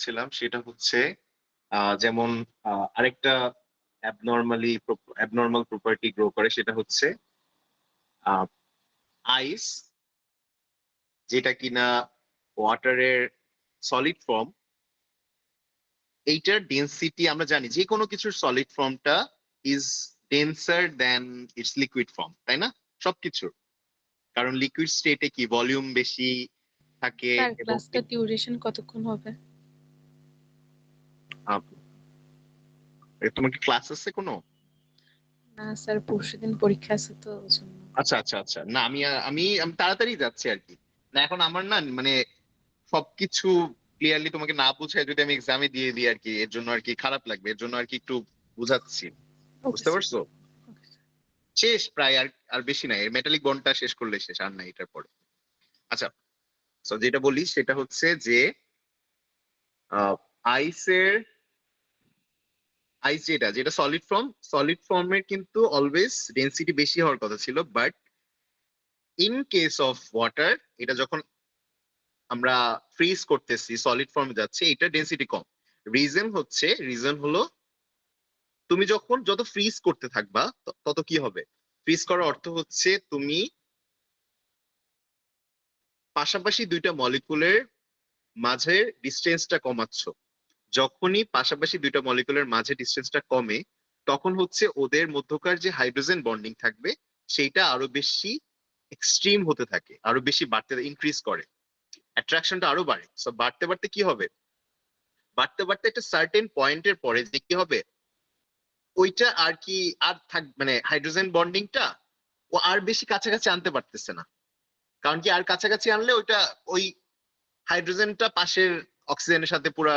ছিলাম সেটা হচ্ছে যেমন আরেকটা অ্যাবনর্মাল প্রপার্টি গ্রো করে সেটা হচ্ছে আইস, যেটা কিনা ওয়াটারের সলিড ফর্ম। এইটার ডেন্সিটি আমরা জানি যে কোনো কিছুর সলিড ফর্মটা is denser than its liquid form, তাই না? সবকিছুর, কারণ লিকুইড স্টেটে কি ভলিউম বেশি থাকে। স্যার এবং ক্লাসটা ডিউরেশন কতক্ষণ হবে? আহ, তোমার কি ক্লাস আছে কোনো? না স্যার, পরশুদিন পরীক্ষা আছে তো ওই জন্য। আচ্ছা আচ্ছা আচ্ছা, না আমি আমি আমি তাড়াতাড়ি যাচ্ছি আর কি। না এখন আমার না মানে সবকিছু ক্লিয়ারলি তোমাকে না বুঝায় যদি আমি এক্সামে দিয়ে দিই আর কি, এর জন্য আর কি খারাপ লাগবে, এর জন্য আর কি একটু বুঝাচ্ছি। ওকে বুঝতে স্যার। পারছো? Okay sir. শেষ প্রায়, আর আর বেশি নাই, এর মেটালিক বন্ডটা শেষ করলে শেষ, আর নাই এটার পরে। আচ্ছা, তো যেটা বলি সেটা হচ্ছে যে আইসের আইস যেটা যেটা সলিড ফর্মের কিন্তু অলওয়েজ ডেন্সিটি বেশি হওয়ার কথা ছিল, but in case of water এটা যখন আমরা ফ্রিজ করতেছি সলিড ফর্মে যাচ্ছে, এটা ডেন্সিটি কম। রিজন হলো তুমি যখন যত ফ্রিজ করতে থাকবা তত কি হবে? ফ্রিজ করার অর্থ হচ্ছে তুমি পাশাপাশি দুইটা মলিকুলের মাঝে ডিস্টেন্সটা কমাচ্ছ। যখনই পাশাপাশি দুইটা মলিকুলের মাঝে ডিস্টেন্সটা কমে, তখন হচ্ছে ওদের মধ্যকার যে হাইড্রোজেন বন্ডিং থাকবে সেইটা আরো বেশি এক্সট্রিম হতে থাকে, আরো বেশি বাড়তে ইনক্রিজ করে, অ্যাট্রাকশনটা আরো বাড়ে। সো বাড়তে বাড়তে কি হবে? বাড়তে বাড়তে একটা সার্টেন পয়েন্টের পরে যে কি হবে, ওইটা আর কি আর মানে হাইড্রোজেন বন্ডিংটা ও আর বেশি কাছাকাছি আনতে পারতেছে না। কারণ কি আর কাছাকাছি আনলে ওইটা ওই হাইড্রোজেনটা পাশের অক্সিজেনের সাথে পুরা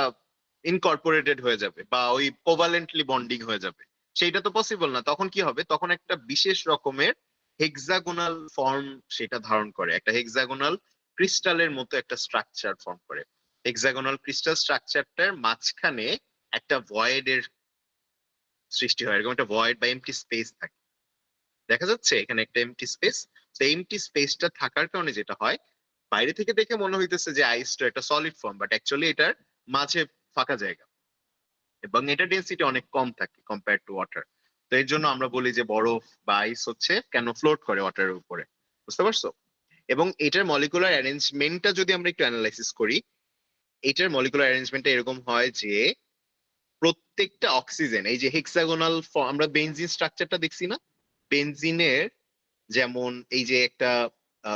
ইনকর্পোরেটেড হয়ে যাবে বা ওই কোভালেন্টলি বন্ডিং হয়ে যাবে। সেইটা তো পসিবল না। তখন কি হবে? তখন একটা বিশেষ রকমের হেক্সাগোনাল ফর্ম সেটা ধারণ করে, একটা হেক্সাগোনাল ক্রিস্টালের মতো একটা স্ট্রাকচার ফর্ম করে। হেক্সাগোনাল ক্রিস্টাল স্ট্রাকচারটার মাঝখানে একটা ভয়েড এর সৃষ্টি হয়, এরকম একটা ভয়েড বা এমটি স্পেস থাকে। দেখা যাচ্ছে এখানে একটা এমটি স্পেস। তো এমটি স্পেসটা থাকার কারণে যেটা হয়, বাইরে থেকে দেখে মনে হইতেছে যে আইসটা একটা সলিড ফর্ম, বাট অ্যাকচুয়ালি এটার মাঝে ফাঁকা জায়গা, এবং এটা ডেন্সিটি অনেক কম থাকে কম্পেয়ার টু ওয়াটার। তো এর জন্য আমরা বলি যে বরফ বা আইস হচ্ছে কেন ফ্লোট করে ওয়াটারের উপরে। বুঝতে পারছো? এবং এটার মলিকুলার অ্যারেঞ্জমেন্টটা যদি আমরা একটু অ্যানালাইসিস করি, এটার মলিকুলার অ্যারেঞ্জমেন্টটা এরকম হয় যে প্রত্যেকটা অক্সিজেন, এই যে হেক্সাগোনাল আমরা বেনজিন স্ট্রাকচারটা দেখছি না, বেনজিনের যেমন এই যে একটা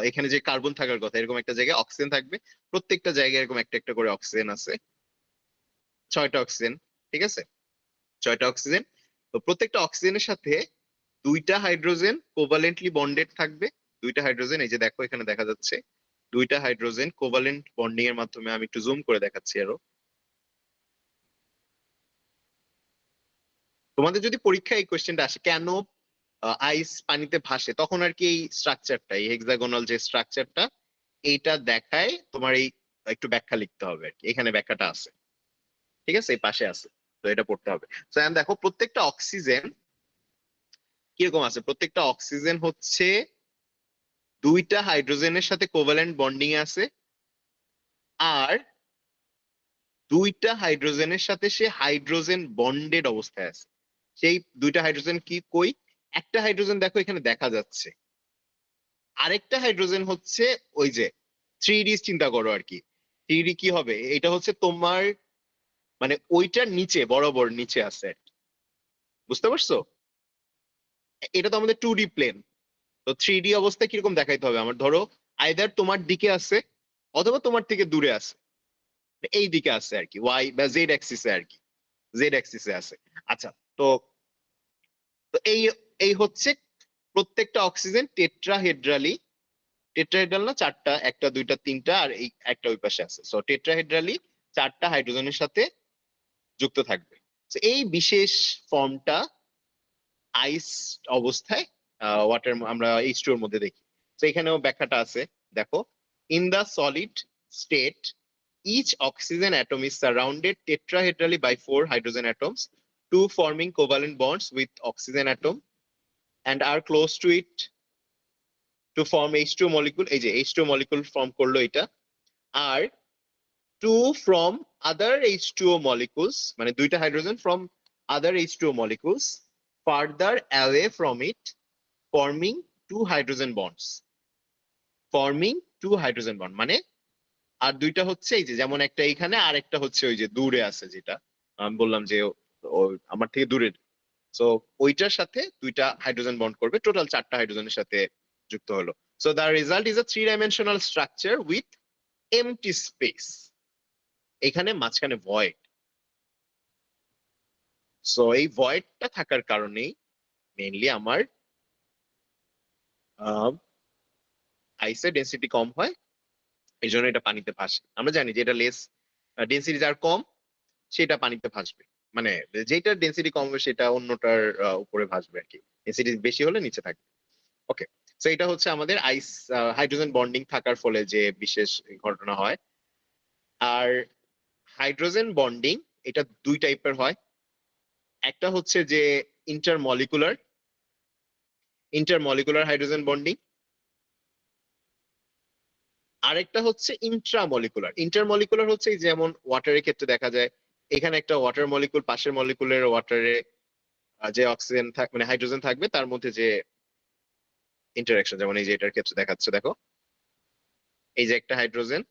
এখানে যে কার্বন থাকার কথা, এরকম একটা জায়গায় অক্সিজেন থাকবে। প্রত্যেকটা জায়গায় এরকম একটা একটা করে অক্সিজেন আছে, 6টা অক্সিজেন। ঠিক আছে, 6টা অক্সিজেন। তো প্রত্যেকটা অক্সিজেনের সাথে দুইটা হাইড্রোজেন কোভালেন্টলি বন্ডেড থাকবে। দুইটা হাইড্রোজেন, এই যে দেখো এখানে দেখা যাচ্ছে দুইটা হাইড্রোজেন কোভালেন্ট বন্ডিং এর মাধ্যমে, আমি একটু জুম করে দেখাচ্ছি আরো। তোমাদের যদি পরীক্ষায় এই কোয়েশ্চেনটা আসে কেন আইস পানিতে ভাসে, তখন আর কি এই স্ট্রাকচারটা, এই হেক্সাগোনাল যে স্ট্রাকচারটা, এইটা দেখায় তোমার এই একটু ব্যাখ্যা লিখতে হবে আর কি। এখানে ব্যাখ্যাটা আছে, ঠিক আছে, এই পাশে আছে। তো এটা পড়তে হবে। তো এখন দেখো প্রত্যেকটা অক্সিজেন কিরকম আছে। প্রত্যেকটা অক্সিজেন হচ্ছে দুইটা হাইড্রোজেনের সাথে কোভালেন্ট বন্ডিং এ আছে, আর দুইটা হাইড্রোজেনের সাথে সে হাইড্রোজেন বন্ডেড অবস্থায় আছে। সেই দুইটা হাইড্রোজেন কি কই? একটা হাইড্রোজেন দেখো এখানে দেখা যাচ্ছে, আরেকটা হাইড্রোজেন হচ্ছে ওই যে 3D চিন্তা করো আর কি। 3D কি হবে? এটা হচ্ছে তোমার মানে ওইটার নিচে, বরাবর নিচে আছে আর কি। বুঝতে পারছো? এটা তো আমাদের 2D প্লেন। তো 3D অবস্থায় কিরকম দেখাইতে হবে আমার? ধরো আইদার তোমার দিকে আছে অথবা তোমার থেকে দূরে আছে, এই দিকে আছে আর কি, ওয়াই বা জেড অ্যাক্সিসে আর কি, জেড অ্যাক্সিসে আছে। আচ্ছা, তো তো এই এই হচ্ছে প্রত্যেকটা অক্সিজেন টেট্রাহেড্রাল না, চারটা, একটা দুইটা তিনটা আর এই একটা ওই পাশে আছে। সো টেট্রাহেড্রালি চারটা হাইড্রোজেনের সাথে যুক্ত থাকবে। তো এই বিশেষ ফর্মটা আইস অবস্থায় ওয়াটার আমরা এইচ টু এর মধ্যে দেখি। তো এখানেও ব্যাখ্যাটা আছে, দেখো। In the solid state each oxygen atom is surrounded tetrahedrally by four hydrogen atoms, two forming covalent bonds with oxygen atom and are close to it to form H2 molecule। এই যে H2 molecule ফর্ম করলো এটা। আর two from other H2O molecules, মানে দুইটা hydrogen from other H2O molecules further away from it, forming two hydrogen bonds. Forming two hydrogen bond মানে আর দুইটা হচ্ছে এই যে যেমন একটা এইখানে আর একটা হচ্ছে ওই যে দূরে আছে যেটা আমি বললাম যে আমার থেকে দূরে, সো ওইটার সাথে দুইটা হাইড্রোজেন বন্ড করবে, টোটাল চারটা হাইড্রোজেনের সাথে যুক্ত হলো। So the result is a three dimensional structure with MT space. এখানে মাঝখানে ভয়েড। সো এই ভয়েডটা থাকার কারণেই মেইনলি আমার আইসের ডেন্সিটি কম হয়, এই জন্য এটা পানিতে ভাসে। আমরা জানি যে এটা লেস ডেন্সিটি যার কম সেটা পানিতে ভাসবে, মানে যেটার ডেন্সিটি কম হবে সেটা অন্যটার উপরে ভাসবে আর কি, ডেন্সিটি বেশি হলে নিচে থাকবে। ওকে, সো এটা হচ্ছে আমাদের আইস হাইড্রোজেন বন্ডিং থাকার ফলে যে বিশেষ ঘটনা হয়। আর হাইড্রোজেন বন্ডিং এটা দুই টাইপের হয়, একটা হচ্ছে যে ইন্টারমলিকুলার হাইড্রোজেন বন্ডিং, আরেকটা হচ্ছে ইন্টারমলিকুলার হচ্ছে যেমন ওয়াটারের ক্ষেত্রে দেখা যায়, এখানে একটা ওয়াটার মলিকুল পাশের মলিকুলের ওয়াটারে যে অক্সিজেন মানে হাইড্রোজেন থাকবে তার মধ্যে যে ইন্টারাকশন, যেমন এই যে এটার ক্ষেত্রে দেখাচ্ছে দেখো, এই যে একটা হাইড্রোজেন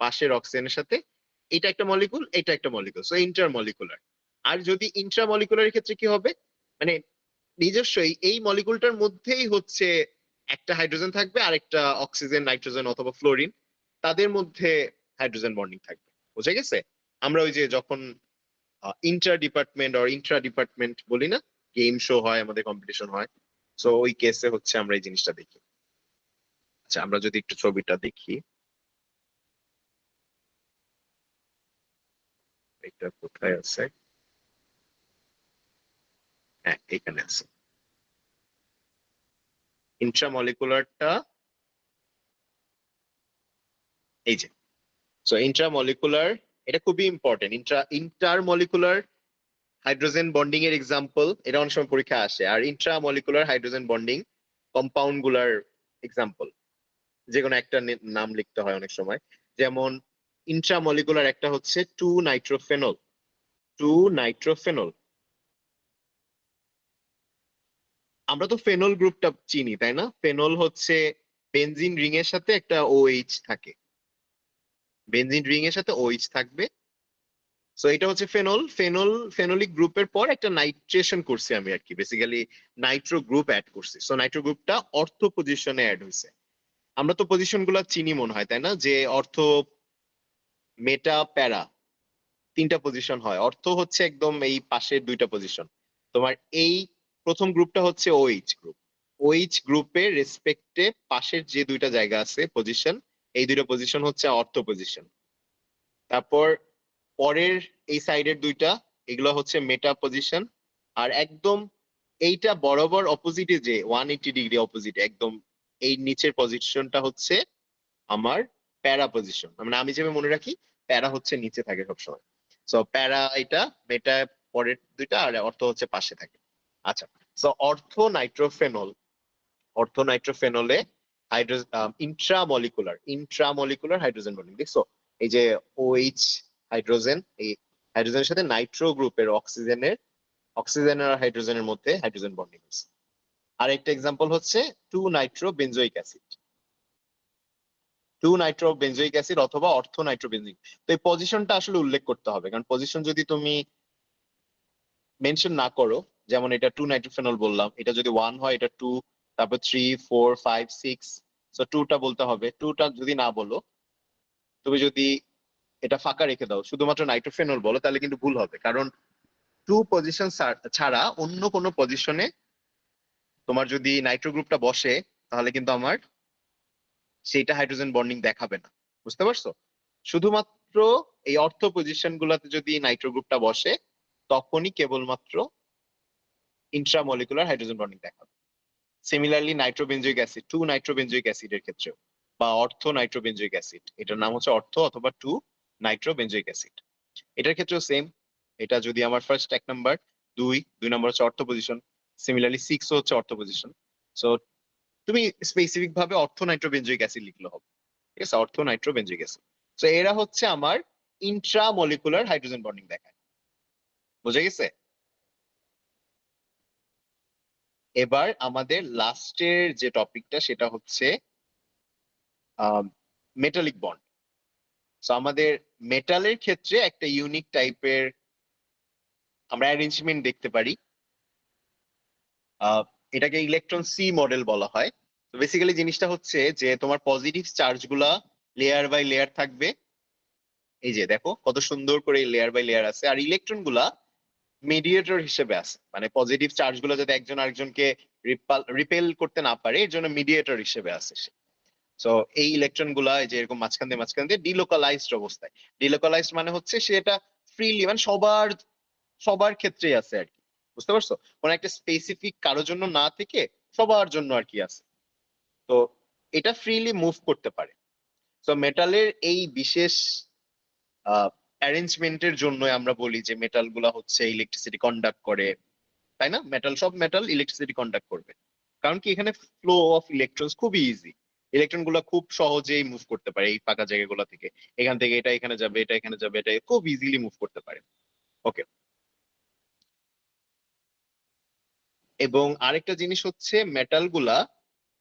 পাশের অক্সিজেনের সাথে, এটা একটা মলিকুল এটা একটা মলিকুল, সো ইন্টারমলিকুলার। আর যদি ইন্ট্রামলিকুলারের ক্ষেত্রে কি হবে, মানে নিজস্বই এই মলিকুলটার মধ্যেই হচ্ছে একটা হাইড্রোজেন থাকবে আর একটা অক্সিজেন নাইট্রোজেন অথবা ফ্লোরিন, তাদের মধ্যে হাইড্রোজেন বন্ডিং থাকবে। বুঝে গেছে? আমরা ওই যে যখন ইন্ট্রা ডিপার্টমেন্ট বলি না, গেম শো হয় আমাদের, কম্পিটিশন হয়, সো ওই কেসে হচ্ছে আমরা এই জিনিসটা দেখি। আচ্ছা, আমরা যদি একটু ছবিটা দেখি, এটা কোথায় আছে? হ্যাঁ, এখানে আছে ইন্ট্রামলিকুলারটা, এই যে। সো ইন্ট্রামলিকুলার এটা খুবই ইম্পর্টেন্ট। ইন্টারমলিকুলার হাইড্রোজেন বন্ডিং এর এক্সাম্পল এটা অনেক সময় পরীক্ষা আসে, আর ইন্ট্রামলিকুলার হাইড্রোজেন বন্ডিং কম্পাউন্ড গুলার এক্সাম্পল, যে কোনো একটা নাম লিখতে হয় অনেক সময়। যেমন ইন্ট্রামলিকুলার একটা হচ্ছে টু নাইট্রোফেনল। আমরা তো ফেনল গ্রুপটা চিনি তাই না? ফেনল হচ্ছে বেনজিন রিং এর সাথে একটা ওএইচ থাকে, বেনজিন রিং এর সাথে ওএইচ থাকবে। সো এটা হচ্ছে ফেনলিক গ্রুপের পর একটা নাইট্রেশন করছি আমি আর কি, বেসিক্যালি নাইট্রো গ্রুপ অ্যাড করছি। সো নাইট্রো গ্রুপটা অর্থ পজিশনে অ্যাড হয়েছে। আমরা তো পজিশন গুলা চিনি মনে হয় তাই না, যে অর্থ, মেটা, প্যারা, তিনটা পজিশন হয়। অর্থ হচ্ছে একদম এই পাশের দুইটা পজিশন। তোমার এই প্রথম গ্রুপটা হচ্ছে ওইচ গ্রুপের রেসপেক্টে পাশের যে দুইটা জায়গা আছে পজিশন, এই দুইটা পজিশন হচ্ছে অর্থ পজিশন। তারপর পরের এই সাইডের দুইটা, এগুলো হচ্ছে মেটা পজিশন। আর একদম এইটা বরাবর অপোজিটে যে 180 ডিগ্রি অপোজিট একদম, এই নিচের পজিশনটা হচ্ছে আমার প্যারা পজিশন। মানে আমি যেভাবে মনে রাখি, প্যারা হচ্ছে নিচে থাকে সবসময়। সো প্যারা এটা, মেটা পরের দুইটা, আর অর্থ হচ্ছে পাশে থাকে। আচ্ছা, সো অর্থ নাইট্রোফেনলে ইন্ট্রামলিকুলার হাইড্রোজেন বন্ডিং দেখছো, এই যে ওএইচ হাইড্রোজেন, এই হাইড্রোজেনের সাথে নাইট্রো গ্রুপের অক্সিজেন আর হাইড্রোজেনের মধ্যে হাইড্রোজেন বন্ডিং হচ্ছে। আর একটা এক্সাম্পল হচ্ছে টু নাইট্রো বেনজোইক অ্যাসিড অথবা অর্থ নাইট্রোবেনজিক। তো এই পজিশনটা আসলে উল্লেখ করতে হবে, কারণ পজিশন যদি তুমি মেনশন না করো, যেমন এটা টু নাইট্রোফেনল বললাম, এটা যদি 1 হয় এটা 2, তারপর 3 4 5 6, সো 2টা বলতে হবে। 2টা যদি না বলো, তুমি যদি এটা ফাঁকা রেখে দাও শুধুমাত্র নাইট্রোফেনল বলো, তাহলে কিন্তু ভুল হবে, কারণ 2 পজিশন ছাড়া অন্য কোনো পজিশনে তোমার যদি নাইট্রো গ্রুপটা বসে, তাহলে কিন্তু আমার সেইটা হাইড্রোজেন বন্ডিং দেখাবে না। বুঝতে পারছো? শুধুমাত্র এই অর্থ পজিশন গুলাতে যদি নাইট্রো গ্রুপটা বসে, তখনই কেবলমাত্র ইন্ট্রামলিকুলার হাইড্রোজেন বন্ডিং দেখাবে। সিমিলারলি টু নাইট্রোবেনজোইক অ্যাসিডের ক্ষেত্রেও, বা অর্থ নাইট্রোবেনজোইক অ্যাসিড, এটার নাম হচ্ছে অর্থ অথবা টু নাইট্রোবেনজোইক অ্যাসিড, এটার ক্ষেত্রেও সেম। এটা যদি আমার ফার্স্ট 1 নাম্বার, 2 নাম্বার হচ্ছে অর্থ পজিশন, সিমিলারলি 6 হচ্ছে অর্থ পজিশন। সো তুমি স্পেসিফিক ভাবে অর্থ নাইট্রোবেনজোইক অ্যাসিড লিখলে হবে। ঠিক আছে, অর্থ নাইট্রোবেনজোইক অ্যাসিড। সো এরা হচ্ছে আমার ইন্ট্রামলিকুলার হাইড্রোজেন বন্ডিং দেখায়। বুঝে গেছে? এবার আমাদের লাস্টের যে টপিকটা সেটা হচ্ছে মেটালিক বন্ড। সো আমাদের মেটালের ক্ষেত্রে একটা ইউনিক টাইপের আমরা অ্যারেঞ্জমেন্ট দেখতে পারি, এটাকে ইলেকট্রন সি মডেল বলা হয়। তো বেসিক্যালি জিনিসটা হচ্ছে যে তোমার পজিটিভ চার্জ গুলা লেয়ার বাই লেয়ার থাকবে, এই যে দেখো কত সুন্দর করে লেয়ার বাই লেয়ার আছে, আর ইলেকট্রন গুলা মিডিয়েটর হিসেবে আছে, মানে পজিটিভ চার্জ গুলো যাতে একজন আরেকজনকে রিপেল করতে না পারে এর জন্য মিডিয়েটর হিসেবে আছে সে। সো এই ইলেকট্রন গুলা এই যে এরকম মাঝখান দিয়ে ডিলোকালাইজড অবস্থায়, ডিলোকালাইজড মানে হচ্ছে সেটা ফ্রিলি মানে সবার সবার ক্ষেত্রেই আছে আর কি, বুঝতে পারছো? কোনো একটা স্পেসিফিক কারোর জন্য না থেকে সবার জন্য আর কি আছে। তো এটা ফ্রিলি মুভ করতে পারে। তো মেটালের এই বিশেষ অ্যারেঞ্জমেন্টের জন্য আমরা বলি যে মেটাল গুলা হচ্ছে ইলেকট্রিসিটি কন্ডাক্ট করে, তাই না? সব মেটাল ইলেকট্রিসিটি কন্ডাক্ট করবে, কারণ কি এখানে ফ্লো অফ ইলেকট্রনস খুবই ইজি, ইলেকট্রন গুলা খুব সহজেই মুভ করতে পারে এই ফাঁকা জায়গাগুলো থেকে, এখান থেকে এটা এখানে যাবে, এটা এখানে যাবে, এটা খুব ইজিলি মুভ করতে পারে। ওকে, এবং আরেকটা জিনিস হচ্ছে মেটাল গুলা,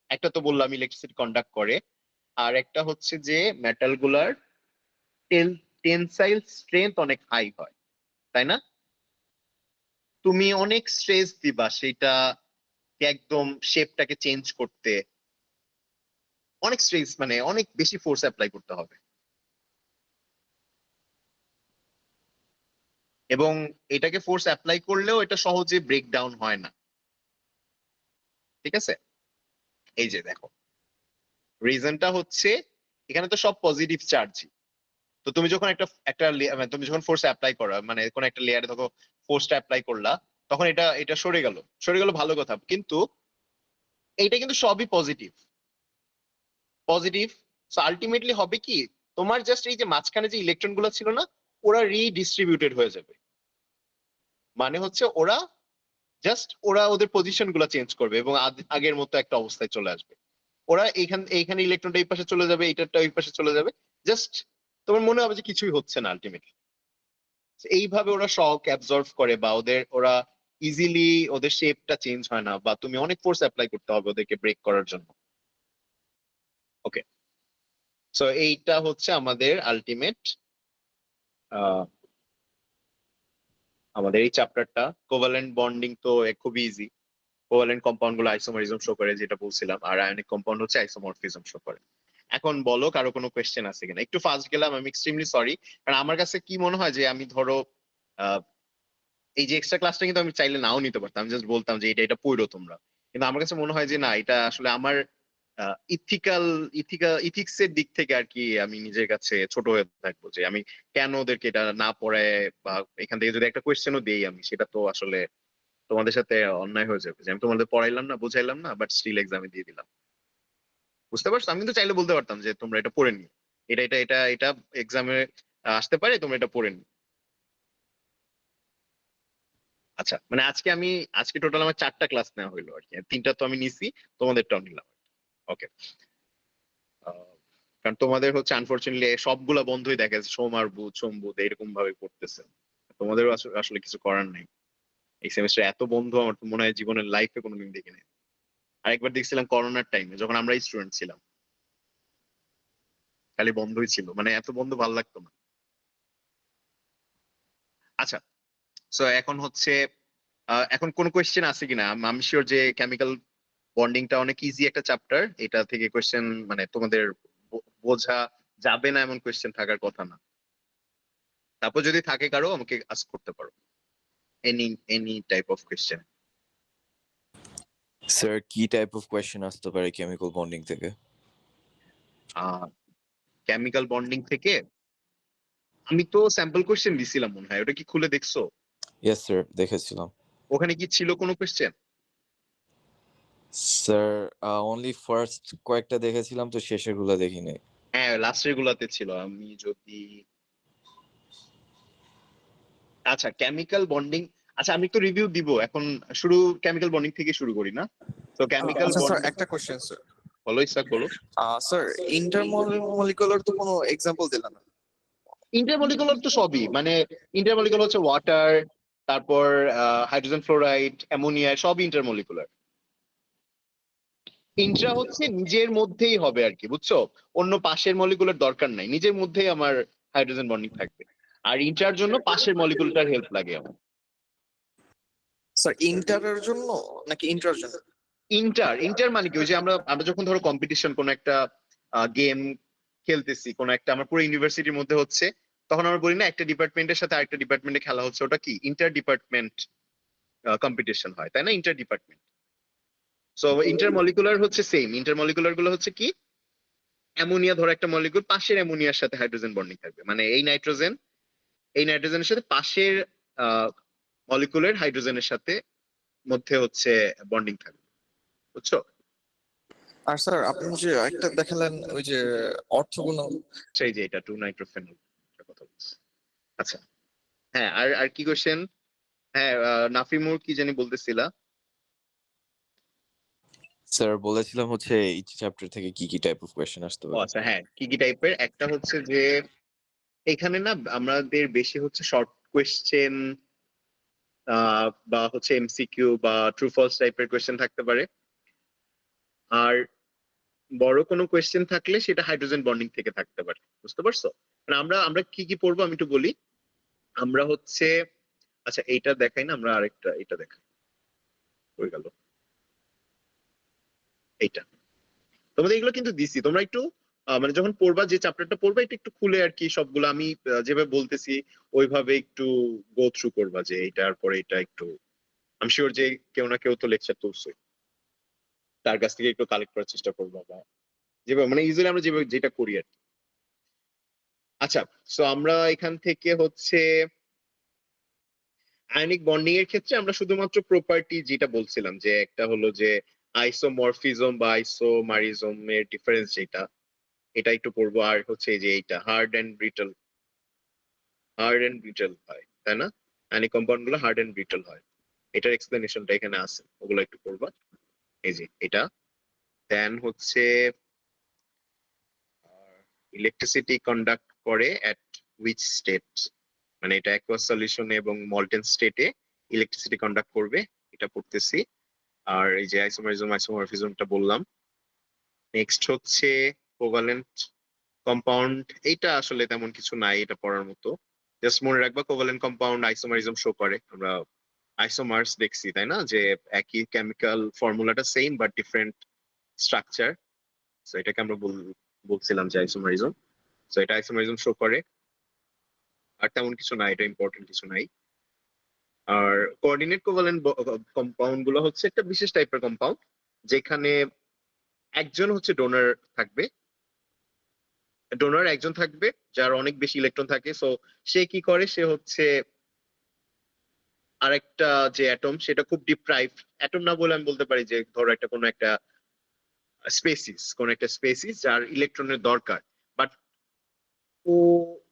একটা তো বললাম ইলেকট্রিসিটি কন্ডাক্ট করে, আর একটা হচ্ছে যে মেটাল গুলার টেনসাইল স্ট্রেংথ অনেক হাই হয়, তাই না? তুমি অনেক স্ট্রেস দিবা সেটা একদম শেপটাকে চেঞ্জ করতে, অনেক স্ট্রেস মানে অনেক বেশি ফোর্স অ্যাপ্লাই করতে হবে, এবং এটাকে ফোর্স অ্যাপ্লাই করলেও এটা সহজে ব্রেক ডাউন হয় না, ঠিক আছে? এই যে দেখো রিজনটা হচ্ছে এখানে তো সব পজিটিভ চার্জই, তো তুমি যখন একটা একটা মানে তুমি যখন ফোর্স অ্যাপ্লাই করো, মানে কোন একটা লেয়ারে দেখো ফোর্সটা অ্যাপ্লাই করলা, তখন এটা এটা সরে গেল, সরে গেল ভালো কথা, কিন্তু এইটা কিন্তু সবই পজিটিভ, পজিটিভ। সো আলটিমেটলি হবে কি, তোমার জাস্ট এই যে মাঝখানে যে ইলেকট্রন গুলো ছিল না, ওরা রিডিস্ট্রিবিউটেড হয়ে যাবে, মানে হচ্ছে ওরা জাস্ট ওরা ওদের পজিশন গুলো চেঞ্জ করবে এবং আগের মতো একটা অবস্থায় চলে আসবে। ওরা এইখানে ইলেকট্রনটা এই পাশে চলে যাবে, এইটারটা ওই পাশে চলে যাবে, জাস্ট তোমার মনে হবে যে কিছুই হচ্ছে না আলটিমেটলি। এইভাবে ওরা শক অ্যাবজর্ভ করে, বা ওরা ইজিলি ওদের শেপটা চেঞ্জ হয় না, বা তুমি অনেক ফোর্স অ্যাপ্লাই করতে হবে ওদেরকে ব্রেক করার জন্য। ওকে, সো এইটা হচ্ছে আমাদের আলটিমেট আমাদের এই চ্যাপ্টারটা। কোভালেন্ট বন্ডিং তো খুবই ইজি, কোভালেন্ট কম্পাউন্ড গুলো আইসোমারিজম শো করে যেটা বলছিলাম, আর আয়নিক কম্পাউন্ড হচ্ছে আইসোমরফিজম শো করে। এখন বলো কারো কোনো কোয়েশ্চেন আছে কিনা? একটু ফাস্ট গেলাম, আমি এক্সট্রিমলি সরি, কারণ আমার কাছে কি মনে হয় যে আমি ধরো আহ, এই যে এক্সট্রা ক্লাসটা কিন্তু আমি চাইলে নাও নিতে পারতাম, আমি জাস্ট বলতাম যে এটা এটা পড়ো তোমরা, কিন্তু আমার কাছে মনে হয় যে না, এটা আসলে আমার ইথিক্যাল ইথিক্স এর দিক থেকে আর কি আমি নিজের কাছে ছোট হয়ে থাকবো, যে আমি কেন ওদেরকে এটা না পড়ায়, বা এখান থেকে যদি একটা কোয়েশ্চেনও দেই আমি, সেটা তো আসলে তোমাদের সাথে অন্যায় হয়ে যাবে, যে আমি তোমাদের পড়াইলাম না, বুঝাইলাম না, বাট স্টিল এক্সামে দিয়ে দিলাম। বুঝতে পারছো? আমি কিন্তু চাইলে বলতে পারতাম যে তোমরা এটা পড়ে নিও, এটা এটা এটা এটা এক্সামে আসতে পারে, তোমরা এটা পড়ে নিও। আচ্ছা, মানে আজকে টোটাল আমার 4টা ক্লাস নেওয়া হইলো আর কি, 3টা তো আমি নিছি, তোমাদেরটাও নিলাম। ওকে, কারণ তোমাদের হচ্ছে আনফরচুনেটলি সবগুলা বন্ধই দেখা যাচ্ছে, সোম আর বুধ, সোম বুধ এরকম ভাবে পড়তেছে, তোমাদেরও আসলে আসলে কিছু করার নেই। এই সেমিস্টার এত বন্ধু আমার তো মনে হয় জীবনের লাইফে কোনোদিন দেখিনি। আরেকবার দেখছিলাম করোনার টাইমে যখন আমরা স্টুডেন্ট ছিলাম, খালি বন্ধই ছিল, মানে এত বন্ধু ভালো লাগতো না। আচ্ছা, সো এখন হচ্ছে এখন কোন কোয়েশ্চেন আছে কিনা? আমি শিওর যে কেমিক্যাল বন্ডিংটা অনেক ইজি একটা চ্যাপ্টার, এটা থেকে কোয়েশ্চেন মানে তোমাদের বোঝা যাবে না এমন কোয়েশ্চেন থাকার কথা না। তারপর যদি থাকে কারো আমাকে আস্ক করতে পারো, any any type of question. Sir কি টাইপ অফ কোয়েশ্চেন আসতে পারে কেমিক্যাল বন্ডিং থেকে? কেমিক্যাল বন্ডিং থেকে আমি তো স্যাম্পল কোয়েশ্চেন দিছিলাম মনে হয়, ওটা কি খুলে দেখছো? ইয়েস স্যার, দেখেছিলাম। ওখানে কি ছিল কোনো কোয়েশ্চেন? স্যার অনলি ফার্স্ট কয়েকটা দেখেছিলাম, তো শেষের গুলা দেখিনি। হ্যাঁ, লাস্টের গুলাতে ছিল। আমি যদি আচ্ছা কেমিক্যাল বন্ডিং, আচ্ছা আমি একটু রিভিউ দিব এখন, শুরু কেমিক্যাল বন্ডিং থেকে শুরু করি না? তো কেমিক্যাল আচ্ছা স্যার, বন্ডিং, একটা কোশ্চেন স্যার। বলো ইসরাক বলো। স্যার ইন্টারমলিকুলার তো কোনো এক্সাম্পল দিলেন না। ইন্টারমলিকুলার তো সবই, মানে ইন্টারমলিকুলার হচ্ছে ওয়াটার, তারপর হাইড্রোজেন ফ্লোরাইড, অ্যামোনিয়া, সবই ইন্টারমলিকুলার। ইন্ট্রা হচ্ছে নিজের মধ্যেই হবে আর কি, বুঝছো? অন্য পাশের মলিকুলের দরকার নাই, নিজের মধ্যেই আমার হাইড্রোজেন বন্ডিং থাকবে। আর ইন্ট্রার জন্য পাশের মলিকুলটার হেল্প লাগে আমার। স্যার ইন্টারের জন্য নাকি ইন্টার জন্য? ইন্টার ইন্টার মানে কি, ওই যে আমরা আমরা যখন ধরো কম্পিটিশন কোন একটা গেম খেলতেছি, কোন একটা আমার পুরো ইউনিভার্সিটির মধ্যে হচ্ছে, তখন আমরা বলি না একটা ডিপার্টমেন্টের সাথে আরেকটা ডিপার্টমেন্টে খেলা হচ্ছে, ওটা কি ইন্টার ডিপার্টমেন্ট কম্পিটিশন হয়, তাই না? Inter department. সো ইন্টারমলিকুলার হচ্ছে সেম, ইন্টারমলিকুলার গুলো হচ্ছে কি, অ্যামোনিয়া ধরো একটা মলিকুল, পাশের অ্যামোনিয়ার সাথে হাইড্রোজেন বন্ডিং থাকবে, মানে এই নাইট্রোজেনের সাথে পাশের মলিকুলের হাইড্রোজেনের সাথে মধ্যে হচ্ছে বন্ডিং থাকবে, বুঝছো? আর স্যার আপনি যে একটা দেখালেন ওই যে অর্থগুলো, সেই যে এটা 2 নাইট্রোফেনল কথা বলছি। আচ্ছা, হ্যাঁ, আর আর কি কোশ্চেন? হ্যাঁ, নাফিমুর কি জানি বলতেছিলা? স্যার বলেছিলাম হচ্ছে এই চ্যাপ্টার থেকে কি কি টাইপ অফ কোয়েশ্চেন আসতে ও পারে। আচ্ছা, হ্যাঁ, কি কি টাইপের, একটা হচ্ছে যে এখানে না আমাদের বেশি হচ্ছে শর্ট কোয়েশ্চেন বা হচ্ছে এমসিকিউ বা ট্রু ফলস টাইপের কোয়েশ্চেন থাকতে পারে। আর বড় কোনো কোয়েশ্চেন থাকলে সেটা হাইড্রোজেন বন্ডিং থেকে থাকতে পারে, বুঝতে পারছো? মানে আমরা আমরা কি কি পড়বো আমি একটু বলি। আমরা হচ্ছে, আচ্ছা এইটা দেখাই না, আমরা আরেকটা এটা দেখাই, হয়ে গেল এইটা। তোমাদের এগুলো কিন্তু দিছি, তোমরা একটু মানে যখন পড়বা, যে চ্যাপ্টারটা পড়বা, এটা একটু খুলে আর কি সবগুলো আমি যেভাবে বলতেছি ওইভাবে একটু গো থ্রু করবা, যে এইটার পরে এটা একটু, আমি শিওর যে কেউ না কেউ তো লেকচার তুলছে, তার কাছ থেকে একটু কালেক্ট করার চেষ্টা করবা, বা যেভাবে মানে ইজিলি আমরা যেভাবে যেটা করি আর কি। আচ্ছা, সো আমরা এখান থেকে হচ্ছে আয়নিক বন্ডিং এর ক্ষেত্রে আমরা শুধুমাত্র প্রপার্টি যেটা বলছিলাম, যে একটা হলো যে আইসোমরফিজম বা আইসোমারিজম এর ডিফারেন্স যেটা, এটা একটু পড়বো। আর হচ্ছে এই যে এইটা হার্ড এন্ড ব্রিটল হয়, তাই না? আয়নিক কম্পাউন্ড গুলো হার্ড এন্ড ব্রিটল হয়, এটার এক্সপ্লেনেশনটা এখানে আছে, ওগুলো একটু পড়বা। এই যে এটা, দেন হচ্ছে ইলেকট্রিসিটি কন্ডাক্ট করে এট হুইচ স্টেট, মানে এটা অ্যাকুয়াস সলিউশনে এবং মল্টেন স্টেটে ইলেকট্রিসিটি কন্ডাক্ট করবে, এটা পড়তেছি। আর এই যে আইসোমরফিজমটা বললাম। নেক্সট হচ্ছে কোভালেন্ট কম্পাউন্ড, এইটা আসলে তেমন কিছু নাই এটা পড়ার মতো, জাস্ট মনে রাখবা কোভালেন্ট কম্পাউন্ড আইসোমারিজম শো করে। আমরা আইসোমার্স দেখছি, তাই না, যে একই কেমিক্যাল ফর্মুলাটা same but different structure, so এটাকে আমরা বলছিলাম যে আইসোমারিজম। সো এটা আইসোমারিজম শো করে, আর তেমন কিছু নাই, এটা ইম্পর্টেন্ট কিছু নাই। আর কোঅর্ডিনেট কোভালেন্ট কম্পাউন্ড গুলো হচ্ছে একটা বিশেষ টাইপের কম্পাউন্ড, যেখানে একজন হচ্ছে ডোনার থাকবে, ডোনার একজন থাকবে যার অনেক বেশি ইলেকট্রন থাকে। সো সে কি করে, সে হচ্ছে আরেকটা যে অ্যাটম, সেটা খুব ডিপ্রাইভ অ্যাটম না বলে আমি বলতে পারি যে ধরো একটা কোনো একটা স্পেসিস যার ইলেকট্রনের দরকার, বাট ও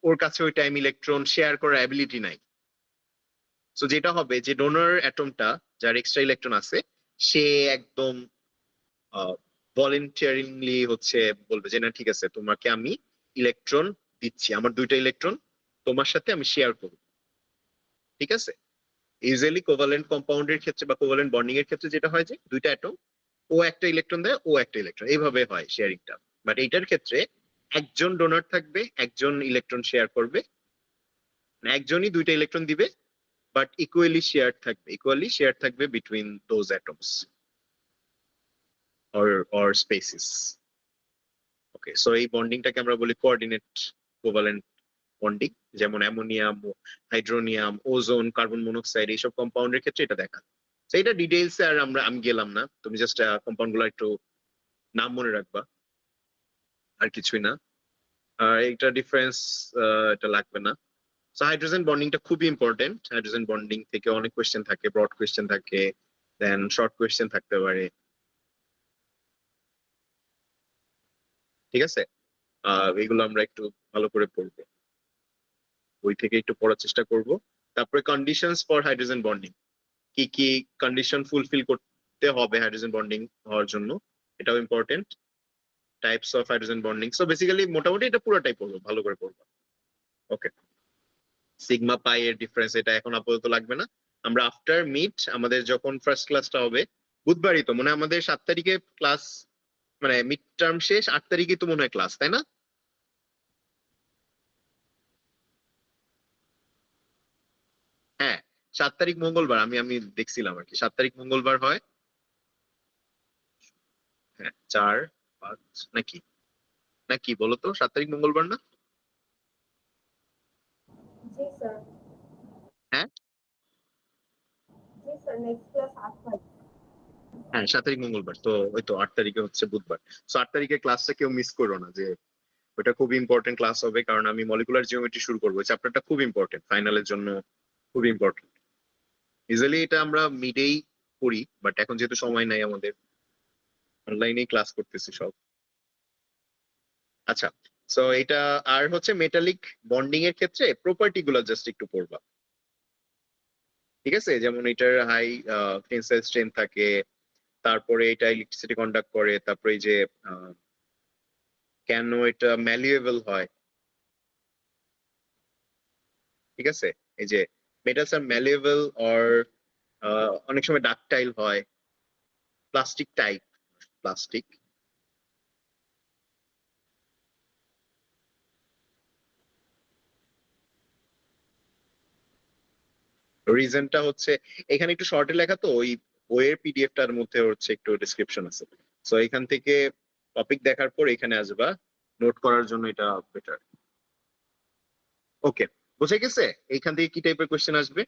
ওর কাছে ওই টাইম ইলেকট্রন শেয়ার করার অ্যাবিলিটি নাই। সো যেটা হবে, যে ডোনার অ্যাটমটা যার এক্সট্রা ইলেকট্রন আছে, সে একদম ভলেন্টিয়ারিংলি হচ্ছে বলবে যে না ঠিক আছে, তোমাকে আমি ইলেকট্রন দিচ্ছি, আমার 2টা ইলেকট্রন তোমার সাথে আমি শেয়ার করব, ঠিক আছে? ইউজুয়ালি কোভালেন্ট কম্পাউন্ডের ক্ষেত্রে বা কোভালেন্ট বন্ডিং এর ক্ষেত্রে যেটা হয়, যে 2টা অ্যাটম, ও একটা ইলেকট্রন দেয়, ও একটা ইলেকট্রন, এইভাবে হয় শেয়ারিংটা। বাট এইটার ক্ষেত্রে একজন ডোনার থাকবে, একজন ইলেকট্রন শেয়ার করবে, মানে একজনই 2টা ইলেকট্রন দিবে, বাট ইকুয়ালি শেয়ার থাকবে between those atoms or species. Okay, so এই বন্ডিংটাকে আমরা বলি কোঅর্ডিনেট কোভালেন্ট বন্ডিং। যেমন ammonium, hydronium, ozone, carbon monoxide, এইসব কম্পাউন্ডের ক্ষেত্রে এটা দেখা। তো এটা ডিটেইলসে আর আমি গেলাম না, তুমি জাস্ট কম্পাউন্ড গুলো একটু নাম মনে রাখবা, আর কিছুই না। আর এটা ডিফারেন্স এটা লাগবে না। সো হাইড্রোজেন বন্ডিংটা খুবই ইম্পর্টেন্ট, হাইড্রোজেন বন্ডিং থেকে অনেক কোয়েশ্চেন থাকে, ব্রড কোয়েশ্চেন থাকে, দেন শর্ট কোয়েশ্চেন থাকতে পারে, ঠিক আছে? এগুলো আমরা একটু ভালো করে পড়বো, বই থেকে একটু পড়ার চেষ্টা করব। তারপরে কন্ডিশনস ফর হাইড্রোজেন বন্ডিং, কি কি কন্ডিশন ফুলফিল করতে হবে হাইড্রোজেন বন্ডিং হওয়ার জন্য, এটাও important. Types of hydrogen bonding, so basically মোটামুটি এটা পুরোটাই পড়বো, ভালো করে পড়বো। ওকে, সিগমা পাই এর ডিফারেন্স এটা এখন আপাতত লাগবে না। আমরা আফটার মিট আমাদের যখন ফার্স্ট ক্লাসটা হবে বুধবারই, তো মনে হয় আমাদের 7 তারিখে ক্লাস, মানে মিড টার্ম শেষ 8 তারিখে তো মনে হয় ক্লাস, তাই না? হ্যাঁ, 7 তারিখ মঙ্গলবার, আমি আমি দেখছিলাম আর কি, 7 তারিখ মঙ্গলবার হয়। হ্যাঁ 4 5 নাকি, নাকি বলো তো, 7 তারিখ মঙ্গলবার না? जी सर। হ্যাঁ जी सर, नेक्स्ट क्लास 8 तारीख। হ্যাঁ 7 তারিখ মঙ্গলবার, তো ওই তো 8 তারিখে হচ্ছে বুধবার। সো 8 তারিখে ক্লাসটা কেউ মিস করো না, যে ওটা খুব ইম্পর্টেন্ট ক্লাস হবে, কারণ আমি মলিকুলার জিওমেট্রি শুরু করবো। চ্যাপ্টারটা খুব ইম্পর্টেন্ট, ফাইনালের জন্য খুব ইম্পর্টেন্ট। ইউজুয়ালি এটা আমরা মিডেই পড়ি, বাট এখন যেহেতু সময় নাই আমাদের, অনলাইনেই ক্লাস করতেছি সব। আচ্ছা, সো এটা আর হচ্ছে মেটালিক বন্ডিং এর ক্ষেত্রে প্রপার্টি গুলো জাস্ট একটু পড়বা, ঠিক আছে? যেমন এটার হাই টেনসাইল স্ট্রেংথ থাকে, তারপরে এটা ইলেকট্রিসিটি কন্ডাক্ট করে, তারপরে এই যে কেন এটা ম্যালিয়েবল হয়, ঠিক আছে? এই যে মেটালস আর ম্যালিয়েবল অর অনেক সময় ডাকটাইল হয়, প্লাস্টিক টাইপ, প্লাস্টিক। রিজনটা হচ্ছে এখানে একটু শর্টে লেখা, তো ওই বইয়ের পিডিএফটার মধ্যে হচ্ছে একটু ডেসক্রিপশন আছে। সো এখান থেকে টপিক দেখার পর এখানে আসবা, নোট করার জন্য এটা বেটার। ওকে, বুঝে গেছে এইখান থেকে কি টাইপের কোয়েশ্চেন আসবে?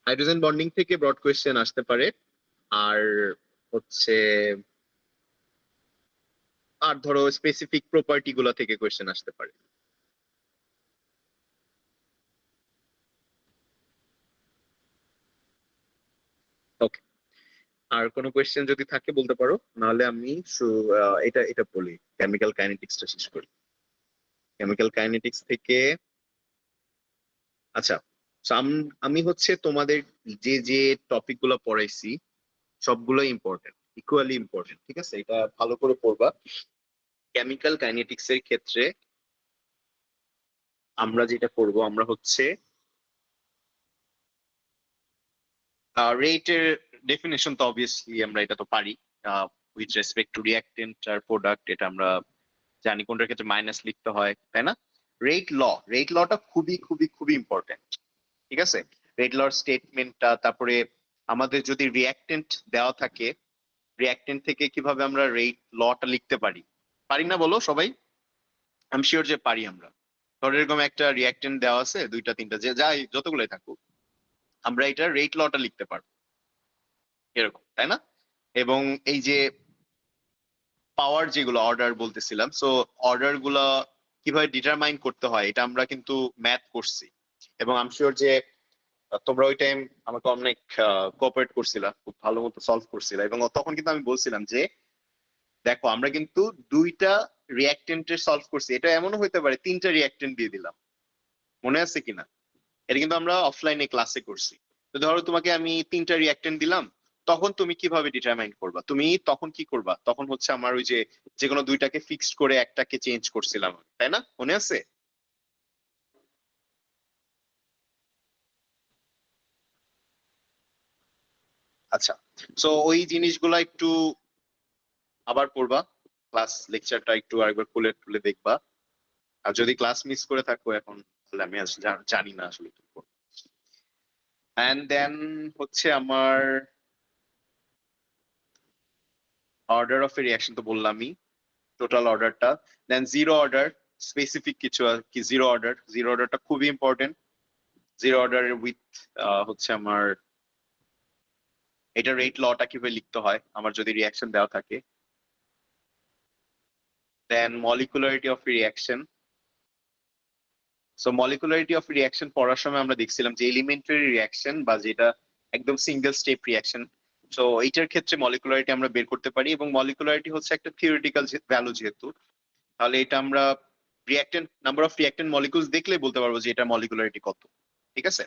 হাইড্রোজেন বন্ডিং থেকে ব্রড কোয়েশ্চেন আসতে পারে, আর হচ্ছে আর ধরো স্পেসিফিক প্রপার্টি গুলা থেকে কোয়েশ্চেন আসতে পারে। ওকে, আর কোনো কোয়েশ্চেন যদি থাকে বলতে পারো, নাহলে আমি এটা এটা বলি, কেমিক্যাল কাইনেটিক্সটা শেষ করি। কেমিক্যাল কাইনেটিক্স থেকে আচ্ছা, so আমি হচ্ছে তোমাদের যে যে টপিক গুলো পড়াইছি সবগুলো ইম্পর্টেন্ট, ইকুয়ালি ইম্পর্টেন্ট, ঠিক আছে? এটা ভালো করে পড়বা। কেমিক্যাল কাইনেটিক্স এর ক্ষেত্রে আমরা যেটা করব, আমরা হচ্ছে রেটের ডেফিনেশন তো অবভিয়াসলি আমরা এটা তো পারি, উইথ রেসপেক্ট টু রিঅ্যাক্টেন্ট আর প্রোডাক্ট, এটা আমরা জানি কোনটার ক্ষেত্রে মাইনাস লিখতে হয়, তাই না? রেট লটা খুবই খুবই খুবই ইম্পর্টেন্ট, ঠিক আছে? রেট লর স্টেটমেন্টটা, তারপরে আমাদের যদি রিঅ্যাক্টেন্ট দেওয়া থাকে, রিঅ্যাক্টেন্ট থেকে কিভাবে আমরা রেট লটা লিখতে পারি, পারি না বলো সবাই? আমি শিওর যে পারি আমরা। ধরো এরকম একটা রিঅ্যাক্টেন্ট দেওয়া আছে, দুইটা তিনটা, যে যাই যতগুলোই থাকুক, আমরা এটা রেট লটা লিখতে পারবো এরকম, তাই না? এবং এই যে পাওয়ার যেগুলো অর্ডার বলতেছিলাম, সো অর্ডার গুলা কিভাবে ডিটারমাইন করতে হয় এটা আমরা কিন্তু ম্যাথ করছি, এবং আমি শিওর যে তোমরা ওই টাইম আমাকে অনেক কোঅপারেট করছিলা, খুব ভালো মতো সলভ করছিলা, এবং তখন কিন্তু আমি বলছিলাম যে দেখো আমরা কিন্তু দুইটা রিঅ্যাক্টেন্টের সলভ করছি, এটা এমনও হইতে পারে তিনটা রিঅ্যাক্টেন্ট দিয়ে দিলাম, মনে আছে কিনা? এটা কিন্তু আমরা অফলাইনে ক্লাসে করছি। তো ধরো তোমাকে আমি তিনটা রিঅ্যাক্টেন্ট দিলাম, তখন তুমি কিভাবে ডিটারমাইন করবা? তুমি তখন কি করবা? তখন হচ্ছে আমার ওই যে যেকোনো দুইটাকে ফিক্সড করে একটাকে চেঞ্জ করছিলাম, তাই না? মনে আছে? আচ্ছা, সো ওই জিনিসগুলা একটু আবার পড়বা, ক্লাস লেকচারটা একটু আরেকবার খুলে খুলে দেখবা। আর যদি ক্লাস মিস করে থাকো এখন, তাহলে আমি আসলে জানি না আসলে কি করবো। এন্ড দেন হচ্ছে আমার অর্ডার অফ এ রিয়াকশন তো বললামই, টোটাল অর্ডারটা। দেন জিরো অর্ডার, স্পেসিফিক কিছু আর কি, জিরো অর্ডারটা খুবই ইম্পর্টেন্ট। জিরো অর্ডারের উইথ হচ্ছে আমার এটা রেট লটা কিভাবে লিখতে হয় আমার যদি রিয়াকশন দেওয়া থাকে। Then molecularity of reaction. So molecularity of reaction পড়ার সময় আমরা দেখছিলাম যে এলিমেন্টারি রিয়াকশন বা যেটা একদম সিঙ্গেল স্টেপ রিয়াকশন, সো এইটার ক্ষেত্রে মলিকুলারিটি আমরা বের করতে পারি, এবং মলিকুলারিটি হচ্ছে একটা থিওরিটিক্যাল ভ্যালু যেহেতু, তাহলে এটা আমরা রিঅ্যাক্টেন্ট নাম্বার অফ রিঅ্যাক্টেন্ট মলিকুলস দেখলে বলতে পারবো যে এটা মলিকুলারিটি কত, ঠিক আছে?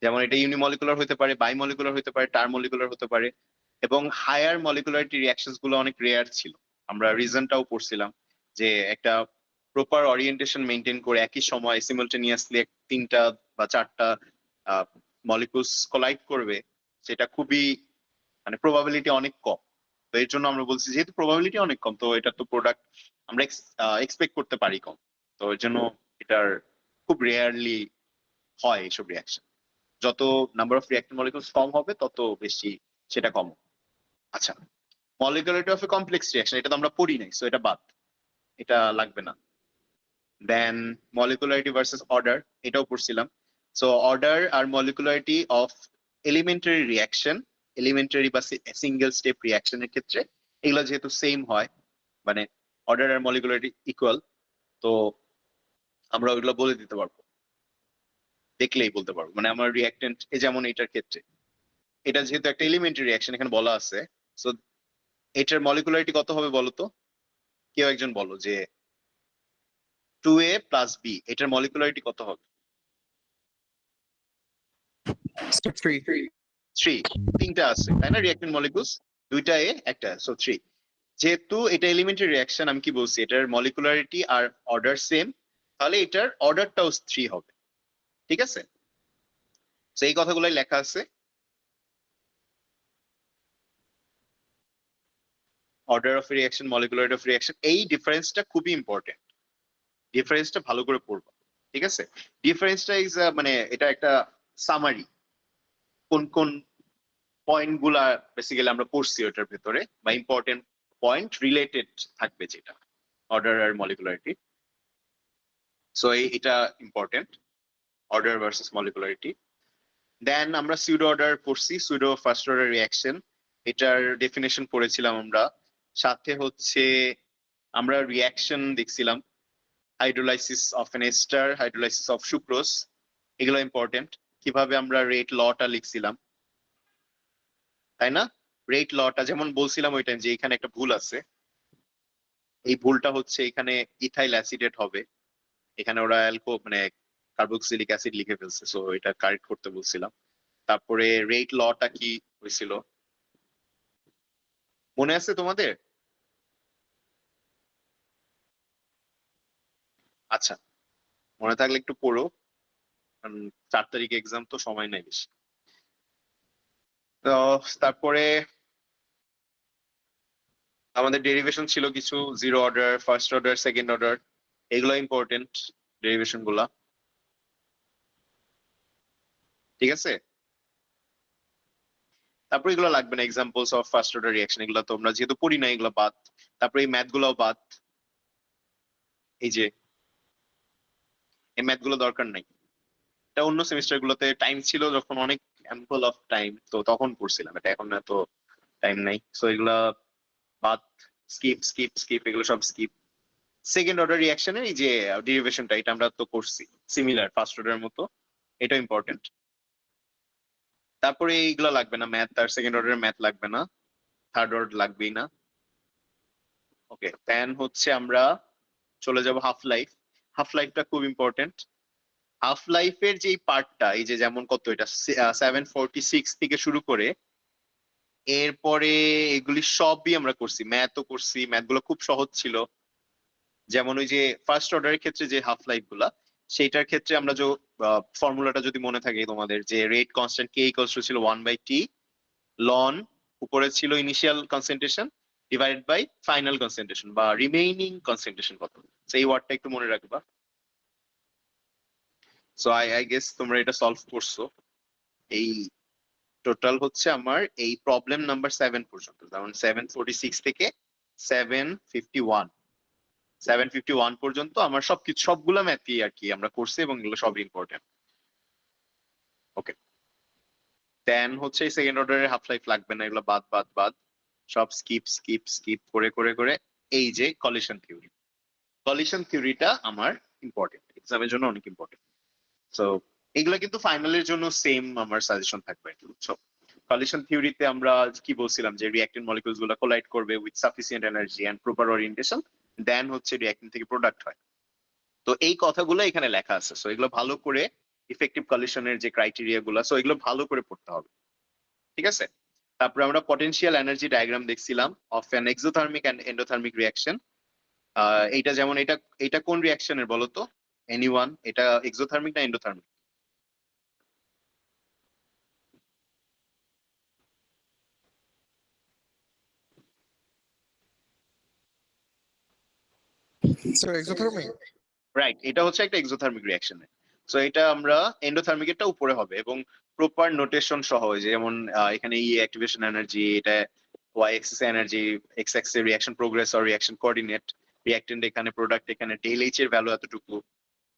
যেমন এটা ইউনিমলিকুলার হতে পারে, বাইমলিকুলার হতে পারে, টারমলিকুলার হতে পারে, এবং হায়ার মলিকুলারিটি রিঅ্যাকশনস গুলো অনেক রেয়ার ছিল। আমরা রিজনটাও পড়ছিলাম যে একটা প্রপার ওরিয়েন্টেশন মেনটেন করে একই সময় সিমultaneously তিনটা বা চারটা মলিকুলস কোলাইড করবে, সেটা খুবই মানে প্রবাবিলিটি অনেক কম। তো এর জন্য আমরা বলছি যেহেতু প্রবাবিলিটি অনেক কম, তো এটা তো প্রোডাক্ট আমরা এক্সপেক্ট করতে পারি কম, তো এর জন্য এটার খুব রেয়ারলি হয় এইসব রিয়াকশন। যত নাম্বার অফ রিঅ্যাক্টিভ মলিকুলস কম হবে তত বেশি সেটা কম। আচ্ছা, মলিকুলারিটি অফ এ কমপ্লেক্স রিঅ্যাকশন, এটা তো আমরা পড়ি নাই, সো এটা বাদ, এটা লাগবে না। দেন মলিকুলারিটি ভার্সেস অর্ডার, এটাও পড়ছিলাম। সো অর্ডার আর molecularity of elementary reaction, elementary বা সিঙ্গেল স্টেপ রিঅ্যাকশনের ক্ষেত্রে এগুলো যেহেতু সেম হয়, মানে অর্ডার আর মলিকুলারিটি ইকুয়াল, তো আমরা ওইগুলো বলে দিতে পারবো, দেখলেই বলতে পারবো। মানে আমার রিঅ্যাক্টেন্ট যেমন এটার ক্ষেত্রে, এটা যেহেতু একটা এলিমেন্টারি রিঅ্যাকশন এখানে বলা আছে, সো এটার মলিকুলারিটি কত হবে বলো তো? কেউ একজন বলো যে 2A প্লাস বি, এটার মলিকুলারিটি কত হবে? 3। তিনটা আছে তাই না রিঅ্যাক্টেন্ট মলিকুলস, দুইটা এ একটা, সো 3। যেহেতু এটা এলিমেন্টারি রিঅ্যাকশন, আমি কি বলছি এটার মলিকুলারিটি আর অর্ডার সেম, তাহলে এটার অর্ডারটাও 3 হবে। ঠিক আছে, তো এই কথাগুলাই লেখা আছে। Order of reaction, molecularity of reaction, এই ডিফারেন্সটা খুবই ইম্পর্টেন্ট, ডিফারেন্সটা ভালো করে পড়বা। ঠিক আছে, ডিফারেন্সটা ইজ মানে এটা একটা সামারি, কোন কোন পয়েন্ট গুলা বেসিক্যালি আমরা পড়ছি ওটার ভেতরে, বা ইম্পর্টেন্ট পয়েন্ট রিলেটেড থাকবে যেটা অর্ডার আর মলিকুলারিটি। সো এটা important, order versus molecularity. Then আমরা সিউডো অর্ডার পড়ছি, সিউডো ফার্স্ট অর্ডার রিঅ্যাকশন, এটার ডেফিনেশন পড়েছিলাম আমরা। সাথে হচ্ছে আমরা রিঅ্যাকশন দেখছিলাম, hydrolysis of an ester, hydrolysis of sucrose, এগুলো ইম্পর্টেন্ট। কিভাবে আমরা রেট লটা লিখছিলাম, তাই না? রেট লটা যেমন বলছিলাম ওই টাইম যে এখানে একটা ভুল আছে, এই ভুলটা হচ্ছে এখানে ইথাইল অ্যাসিডেট হবে, এখানে ওরা মানে কার্বক্সিলিক অ্যাসিড লিখে ফেলছে, সো এটা কারেক্ট করতে বলছিলাম। তারপরে রেট লটা কি হয়েছিল মনে আছে তোমাদের? আচ্ছা, মনে থাকলে একটু পড়ো, কারণ 4 তারিখে এক্সাম, তো সময় নাই বেশি। তো তারপরে আমাদের ডেরিভেশন ছিল কিছু, zero order, first order, second order, এগুলো ইম্পর্টেন্ট ডেরিভেশন গুলা। ঠিক আছে, তারপরে এগুলো লাগবে না, examples of first order reaction, এগুলো তোমরা যেহেতু পড়ি না এগুলো বাদ। তারপরে এই ম্যাথ গুলাও বাদ, এই যে এই ম্যাথ গুলো দরকার নাই, এটা অন্য সেমিস্টার গুলোতে টাইম ছিল যখন অনেক অ্যাম্পল অফ টাইম, তো তখন পড়ছিলাম, এটা এখন এত টাইম নাই, সো এগুলা বাদ, স্কিপ স্কিপ স্কিপ, এগুলো সব স্কিপ। সেকেন্ড অর্ডার রিঅ্যাকশনের এই যে ডেরিভেশনটা, এটা আমরা তো করছি সিমিলার ফার্স্ট অর্ডার মতো, এটা ইম্পর্টেন্ট। তারপরে এইগুলো লাগবে না, ম্যাথ আর সেকেন্ড অর্ডারের ম্যাথ লাগবে না, থার্ড অর্ডার লাগবেই না। ওকে, দেন হচ্ছে আমরা চলে যাব হাফ লাইফ। হাফ লাইফটা খুব ইম্পর্টেন্ট। হাফ লাইফের যে পার্টটা, এই যে যেমন কত এটা 746 থেকে শুরু করে এরপরে এগুলি সবই আমরা করছি, ম্যাথও করছি, ম্যাথগুলো খুব সহজ ছিল। যেমন ওই যে ফার্স্ট অর্ডারের ক্ষেত্রে যে হাফ লাইফ গুলা, সেইটার ক্ষেত্রে আমরা যে ফর্মুলাটা যদি মনে থাকে তোমাদের, যে rate constant k equals to ছিল 1/t লন, উপরে ছিল initial concentration divided by final concentration বা রিমেইনিং কনসেন্ট্রেশন কত, সেই ওয়ার্ডটা একটু মনে রাখবা। সো আই গেস তোমরা এটা সলভ করছো। এই টোটাল হচ্ছে আমার এই প্রবলেম নাম্বার 7 পর্যন্ত, যেমন 746 থেকে 751 পর্যন্ত আমার সবকিছু সবগুলা ম্যাথই আর কি আমরা করছি, এবং এগুলো সব ইম্পর্টেন্ট। ওকে, দেন হচ্ছে সেকেন্ড অর্ডারের হাফ লাইফ লাগবে না, এগুলো বাদ বাদ বাদ, সব স্কিপ স্কিপ স্কিপ করে করে করে। এই যে কলিশন থিওরি, কলিশন থিওরিটা আমার ইম্পর্টেন্ট, এক্সামের জন্য অনেক ইম্পর্টেন্ট। সো এগুলো কিন্তু ফাইনালের জন্য সেম আমার সাজেশন থাকবে আর কি, বুঝছো? কলিশন থিওরিতে আমরা কি বলছিলাম যে রিঅ্যাক্টেন্ট মলিকিউলস গুলো কোলাইড করবে with sufficient energy and proper orientation, then হচ্ছে রিঅ্যাক্টেন্ট থেকে প্রোডাক্ট হয়। তো এই কথাগুলো এখানে লেখা আছে, সো এগুলো ভালো করে ইফেক্টিভ কলিশনের যে ক্রাইটেরিয়া গুলো, সো এগুলো ভালো করে পড়তে হবে। ঠিক আছে, তারপরে আমরা পটেনশিয়াল এনার্জি ডায়াগ্রাম দেখছিলাম of an exothermic and endothermic reaction. এইটা যেমন এটা এটা কোন রিয়াকশনের বলো তো? এনিওয়ান, এটা এক্সোথার্মিক না এন্ডোথার্মিক? Sir exothermic. রাইট, এটা হচ্ছে একটা এক্সোথার্মিক রিয়াকশন। সো এটা আমরা এন্ডোথার্মিকেরটা উপরে হবে এবং প্রপার নোটেশন সহ, যেমন এখানে ই অ্যাক্টিভেশন এনার্জি, এটা Y axis energy, X axis reaction progress or reaction coordinate, reactant এখানে, প্রোডাক্ট এখানে, ডেল এইচ এর ভ্যালু এতটুকু।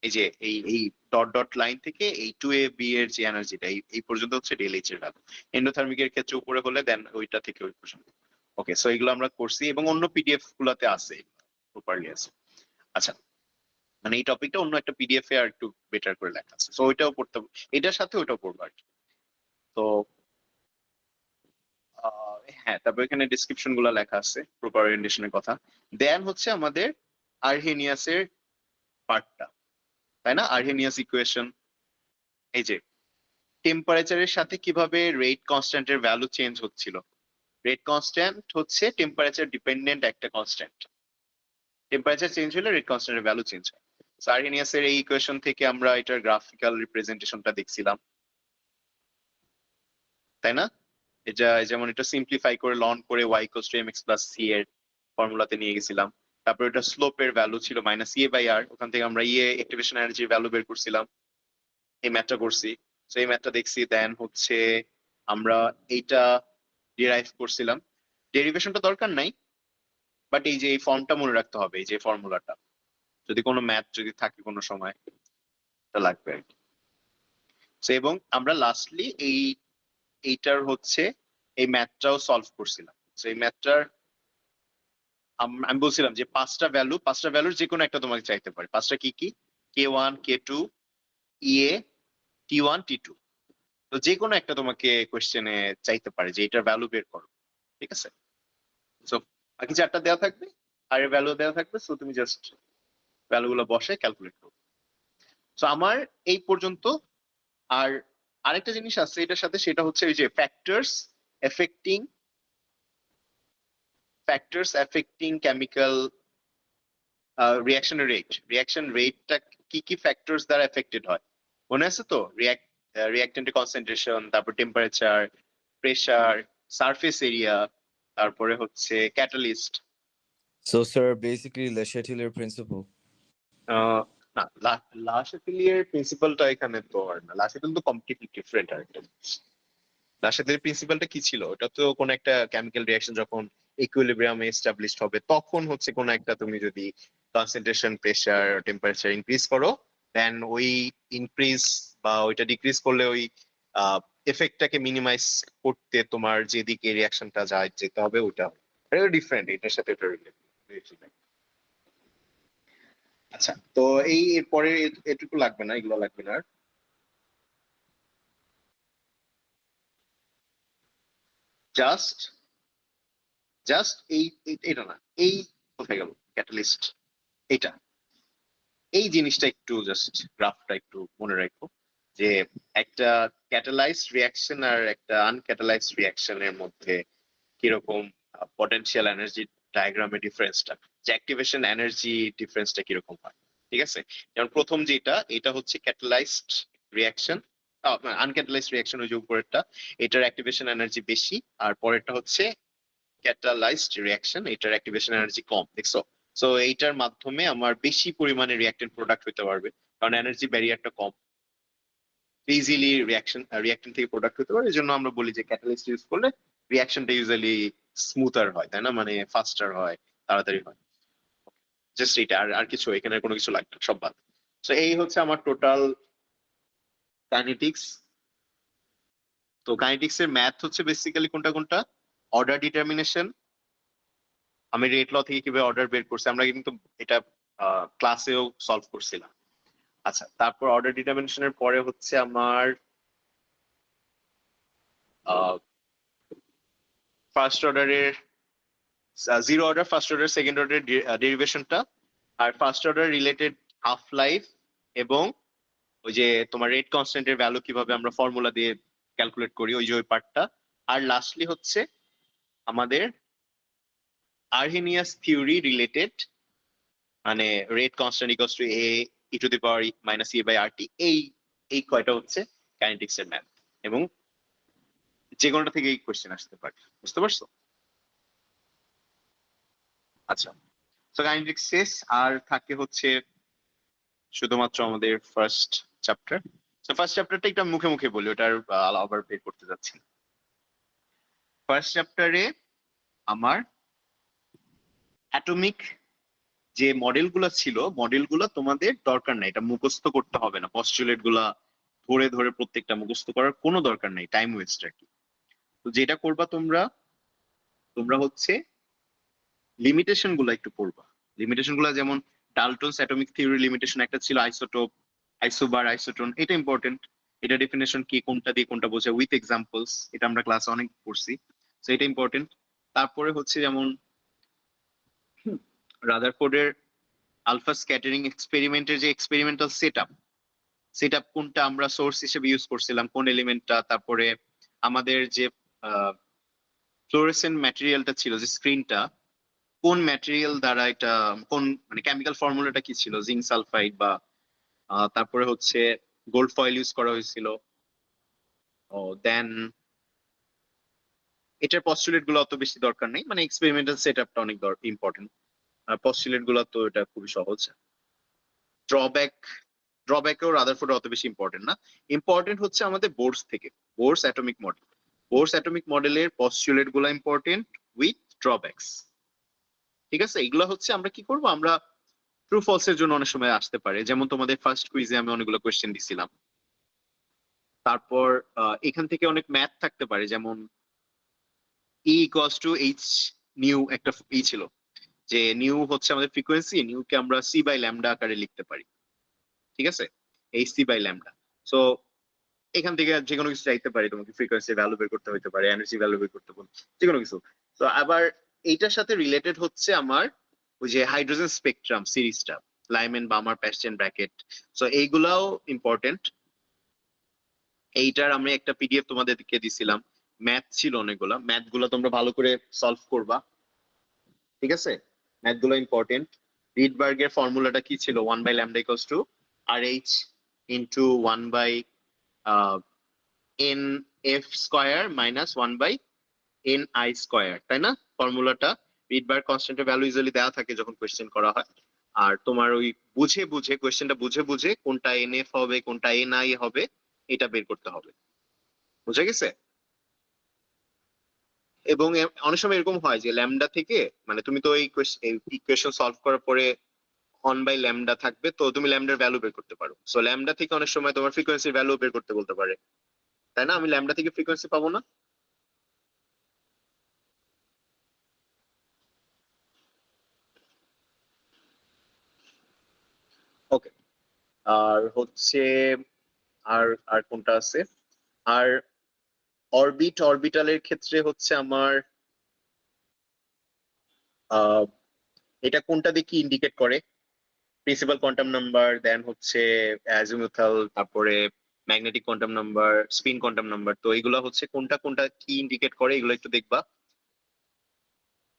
এই যে এই ডট ডট লাইন থেকে এই 2ab এর যে এনার্জিটা এই পর্যন্ত হচ্ছে ডেল এইচ এর ভ্যালু। এন্ডোথার্মিকের ক্ষেত্রে উপরে হলে দেন ওইটা থেকে ওই পর্যন্ত। ওকে, সো এগুলো আমরা করছি এবং অন্য পিডিএফ গুলাতে আছে, প্রপারলি আছে। আচ্ছা, মানে এই টপিকটা অন্য একটা পিডিএফ এ আর একটু বেটার করে লেখা আছে, সো ওইটাও পড়তে হবে, এটার সাথে ওইটাও পড়বো আর কি। তো হ্যাঁ, তারপর এখানে ডিসক্রিপশন গুলো লেখা আছে, প্রপার ওরিয়েন্টেশনের কথা। দেন হচ্ছে আমাদের আর্হেনিয়াসের পার্টটা, তাই না? আর্হেনিয়াস ইকুয়েশন, এই যে টেম্পারেচারের সাথে কিভাবে রেট কনস্ট্যান্টের ভ্যালু চেঞ্জ হচ্ছিল। রেট কনস্ট্যান্ট হচ্ছে টেম্পারেচার ডিপেন্ডেন্ট একটা কনস্ট্যান্ট, টেম্পারেচার চেঞ্জ হলে রেট কনস্ট্যান্টের ভ্যালু চেঞ্জ হয়। আর্হেনিয়াসের এই ইকুয়েশন থেকে আমরা এটার গ্রাফিক্যাল রিপ্রেজেন্টেশনটা দেখছিলাম, তাই না? এটা যেমন এটা সিম্পলিফাই করে লন করে y equals to mx plus c এর ফর্মুলাতে নিয়ে গেছিলাম। তারপর এটা স্লোপের ভ্যালু ছিল মাইনাস ইএ বাই আর, ওখান থেকে আমরা ইএ অ্যাক্টিভেশন এনার্জির ভ্যালু বের করছিলাম, এই ম্যাথটা করছি। তো এই ম্যাথটা দেখছি, দেন হচ্ছে আমরা এইটা ডিরাইভ করছিলাম। ডেরিভেশনটা দরকার নাই, বাট এই যে এই ফর্মটা মনে রাখতে হবে, এই যে ফর্মুলাটা, যদি কোনো ম্যাথ যদি থাকে কোনো সময় এটা লাগবে আর কি। So, এবং আমরা লাস্টলি এইটার হচ্ছে এই ম্যাথটাও সলভ করছিলাম। তো এই ম্যাথটার আমি বলছিলাম যে পাঁচটা ভ্যালুর যে কোনো একটা তোমাকে চাইতে পারে। পাঁচটা কি কি? K1, K2, EA, T1, T2। তো যে কোনো একটা তোমাকে কোশ্চেনে চাইতে পারে যে এটার ভ্যালু বের করো, ঠিক আছে? সো বাকি চারটা দেওয়া থাকবে আর এর ভ্যালু দেওয়া থাকবে, সো তুমি জাস্ট ভ্যালুগুলো বসে ক্যালকুলেট করো। সো আমার এই পর্যন্ত। আর আরেকটা জিনিস আছে এটার সাথে, সেটা হচ্ছে ওই যে ফ্যাক্টরস এফেক্টিং কেমিক্যাল রিয়াকশন রেটটা কি কি ফ্যাক্টরস দ্বারা এফেক্টেড হয়, মনে আছে তো? রিয়াক্টেন্টের কনসেন্ট্রেশন, তারপর টেম্পারেচার, প্রেসার, সারফেস এরিয়া, তারপরে হচ্ছে catalyst. So, sir, basically, Le Chatelier's principle. না, লাশাতেলিয়ের প্রিন্সিপালটা এখানে তো আর না, লাশাতেল তো কমপ্লিটলি ডিফারেন্ট আর একটা। লাশাতেলির প্রিন্সিপালটা কি ছিল? ওটা তো কোন একটা কেমিক্যাল রিঅ্যাকশন যখন ইকুইলিব্রিয়ামে এস্টাবলিশড হবে, তখন হচ্ছে কোন একটা তুমি যদি কনসেন্ট্রেশন, প্রেসার, টেম্পারেচার ইনক্রিজ করো, দেন ওই ইনক্রিজ বা ওইটা ডিক্রিজ করলে ওই এফেক্টটাকে মিনিমাইজ করতে তোমার যেদিকে রিঅ্যাকশনটা যায় যেতে হবে ওটা। এটা ডিফারেন্ট, এটার সাথে এটা রিলেটেড। আচ্ছা, তো এই এরপরে এটুকু লাগবে না, এগুলো লাগবে না আর। জাস্ট জাস্ট এটা না, এই কোথায় গেল ক্যাটালিস্ট, এটা এই জিনিসটা একটু জাস্ট গ্রাফটা একটু মনে রাখো, যে একটা ক্যাটালাইজড রিয়াকশন আর একটা আনক্যাটালাইজড রিয়াকশনের মধ্যে কিরকম পটেনশিয়াল এনার্জি ডায়াগ্রামের ডিফারেন্সটা, যে অ্যাক্টিভেশন এনার্জি ডিফারেন্সটা কিরকম হয়, ঠিক আছে? যেমন প্রথম যেটা, এটা হচ্ছে ক্যাটালাইজড রিয়াকশন, আনক্যাটালাইজড রিয়াকশন ওই যে উপরেরটা, এটার অ্যাক্টিভেশন এনার্জি বেশি, আর পরেরটা হচ্ছে ক্যাটালাইজড রিয়াকশন, এটার অ্যাক্টিভেশন এনার্জি কম, দেখছো? সো এইটার মাধ্যমে আমার বেশি পরিমাণে রিয়াক্টেন্ট প্রোডাক্ট হতে পারবে, কারণ এনার্জি ব্যারিয়ারটা কম, ইজিলি রিয়াক্টেন্ট থেকে প্রোডাক্ট হতে পারে। এই জন্য আমরা বলি যে ক্যাটালিস্ট ইউজ করলে রিয়াকশনটা ইউজুয়ালি স্মুথার হয়, তাই না? মানে ফাস্টার হয়, তাড়াতাড়ি হয়। জাস্ট এটা, আর আর কিছু এখানে কোনো কিছু লাগবে না, সব বাদ। তো এই হচ্ছে আমার টোটাল কাইনেটিক্স। তো কাইনেটিক্স এর ম্যাথ হচ্ছে বেসিক্যালি কোনটা কোনটা? অর্ডার ডিটারমিনেশন, আমি রেট ল থেকে কিভাবে অর্ডার বের করছি আমরা কিন্তু এটা ক্লাসেও সলভ করছিলাম। আচ্ছা, তারপর অর্ডার ডিটারমিনেশনের পরে হচ্ছে আমার ফার্স্ট অর্ডারের zero order, first order, second order ডেরিভেশনটা, আর first order related half life, এবং ওই যে তোমার রেট কনস্ট্যান্টের ভ্যালু কিভাবে আমরা ফর্মুলা দিয়ে ক্যালকুলেট করি, ওই যে ওই পার্টটা। আর লাস্টলি হচ্ছে আমাদের আর্হেনিয়াস থিওরি রিলেটেড মানে rate constant equals to A E to the power minus E by R T, এই কয়টা হচ্ছে কাইনেটিক্স এর ম্যাথ, এবং যে কোনোটা থেকে এই কোয়েশ্চেন আসতে পারে। বুঝতে পারছো? আচ্ছা, তো কাইনেটিক্স শেষ, আর থাকে হচ্ছে শুধুমাত্র আমাদের ফার্স্ট চ্যাপ্টার। তো ফার্স্ট চ্যাপ্টারটা একটু মুখে মুখে বলি, ওটার আবার বের করতে যাচ্ছি। ফার্স্ট চ্যাপ্টারে আমার অ্যাটমিক যে মডেলগুলো ছিল, মডেলগুলো তোমাদের দরকার নাই, এটা মুখস্থ করতে হবে না, পস্টুলেট গুলা ধরে ধরে প্রত্যেকটা মুখস্থ করার কোনো দরকার নাই, টাইম ওয়েস্ট আর কি। তো যেটা করবা তোমরা, তোমরা হচ্ছে লিমিটেশন গুলা একটু পড়বা। লিমিটেশন গুলা যেমন ডালটনস অ্যাটমিক থিওরি লিমিটেশন একটা ছিল, আইসোটোপ, আইসোবার, আইসোটোন, এটা ইম্পর্টেন্ট। এটা ডেফিনেশন কি, কোনটা দিয়ে কোনটা বোঝায়, উইথ এক্সাম্পলস, এটা আমরা ক্লাসে অনেক পড়ছি, তো এটা ইম্পর্টেন্ট। তারপরে হচ্ছে যেমন রাদারফোর্ডের আলফা স্ক্যাটারিং এক্সপেরিমেন্টের যে এক্সপেরিমেন্টাল সেটআপ কোনটা আমরা সোর্স হিসেবে ইউজ করছিলাম, কোন এলিমেন্টটা, তারপরে আমাদের যে ফ্লোরেসেন্ট ম্যাটেরিয়ালটা ছিল, যে স্ক্রিনটা, কোন ম্যাটেরিয়াল দ্বারা এটা, কোন মানে কেমিক্যাল ফর্মুলাটা কি ছিল, জিঙ্ক সালফাইড বা তারপরে হচ্ছে গোল্ড ফয়েল ইউজ করা হয়েছিল। ও দেন এটার পস্টুলেট গুলো অত বেশি দরকার নেই, মানে এক্সপেরিমেন্টাল সেটআপটা অনেক ইম্পর্টেন্ট, আর পস্টুলেট গুলো তো এটা খুবই সহজ। ড্রব্যাক, ড্রব্যাকেও রাদারফোর্ড অত বেশি ইম্পর্টেন্ট না, ইম্পর্টেন্ট হচ্ছে আমাদের বোর্স থেকে, Bohr's atomic model, Bohr's atomic মডেলের পস্টুলেট গুলো ইম্পর্টেন্ট উইথ ড্রব্যাকস। ঠিক আছে, এগুলো হচ্ছে আমরা কি করব, আমরা ট্রু ফলস এর জন্য অনেক সময় আসতে পারে, যেমন তোমাদের ফার্স্ট কুইজে আমি অনেকগুলো কোয়েশ্চেন দিছিলাম। তারপর এখান থেকে অনেক ম্যাথ থাকতে পারে, যেমন ই ইকুয়ালস টু এইচ নিউ, একটা ই ছিল যে নিউ হচ্ছে আমাদের ফ্রিকোয়েন্সি, নিউকে আমরা সি বাই ল্যামডা আকারে লিখতে পারি। ঠিক আছে, h c by lambda. So এখান থেকে যে কোনো কিছু চাইতে পারি, তোমাকে ফ্রিকোয়েন্সি ভ্যালু বের করতে হতে পারে, এনার্জি ভ্যালু বের করতে পারে, যে কোনো কিছু। তো আবার এইটার সাথে রিলেটেড হচ্ছে আমার ওই যে হাইড্রোজেন স্পেকট্রাম সিরিজটা, লাইমেন, বামার, প্যাস্টেন, ব্র্যাকেট, সো এইগুলাও ইম্পর্টেন্ট। এইটার আমি একটা পিডিএফ তোমাদেরকে দিছিলাম, ম্যাথ ছিল অনেকগুলা, ম্যাথ গুলা তোমরা ভালো করে সলভ করবা। ঠিক আছে, ম্যাথ গুলো ইম্পর্টেন্ট। রিডবার্গের ফর্মুলাটা কি ছিল, 1 by lambda equals to R H into 1 by n f square minus 1 by n i square, তাই না? ফর্মুলাটা রিডবার্গ কনস্ট্যান্টের ভ্যালু ইউজুয়ালি দেওয়া থাকে যখন কোয়েশ্চেন করা হয়, আর তোমার ওই বুঝে বুঝে কোয়েশ্চেনটা বুঝে বুঝে কোনটা এন এফ হবে কোনটা এন আই হবে এটা বের করতে হবে। বুঝা গেছে? এবং অনেক সময় এরকম হয় যে ল্যামডা থেকে, মানে তুমি তো এই ইকুয়েশন সলভ করার পরে 1 বাই ল্যামডা থাকবে, তো তুমি ল্যামডার ভ্যালু বের করতে পারো। সো ল্যামডা থেকে অনেক সময় তোমার ফ্রিকোয়েন্সির ভ্যালু বের করতে বলতে পারে, তাই না? আমি ল্যামডা থেকে ফ্রিকোয়েন্সি পাবো না? ওকে, আর হচ্ছে আর আর কোনটা আছে, আর অরবিটালের ক্ষেত্রে হচ্ছে আমার আহ এটা কোনটা দিয়ে কি ইন্ডিকেট করে, প্রিন্সিপাল কোয়ান্টাম নাম্বার, দেন হচ্ছে অ্যাজিমুথাল, তারপরে magnetic quantum number, spin quantum number, তো এইগুলো হচ্ছে কোনটা কোনটা কি ইন্ডিকেট করে, এগুলো একটু দেখবা।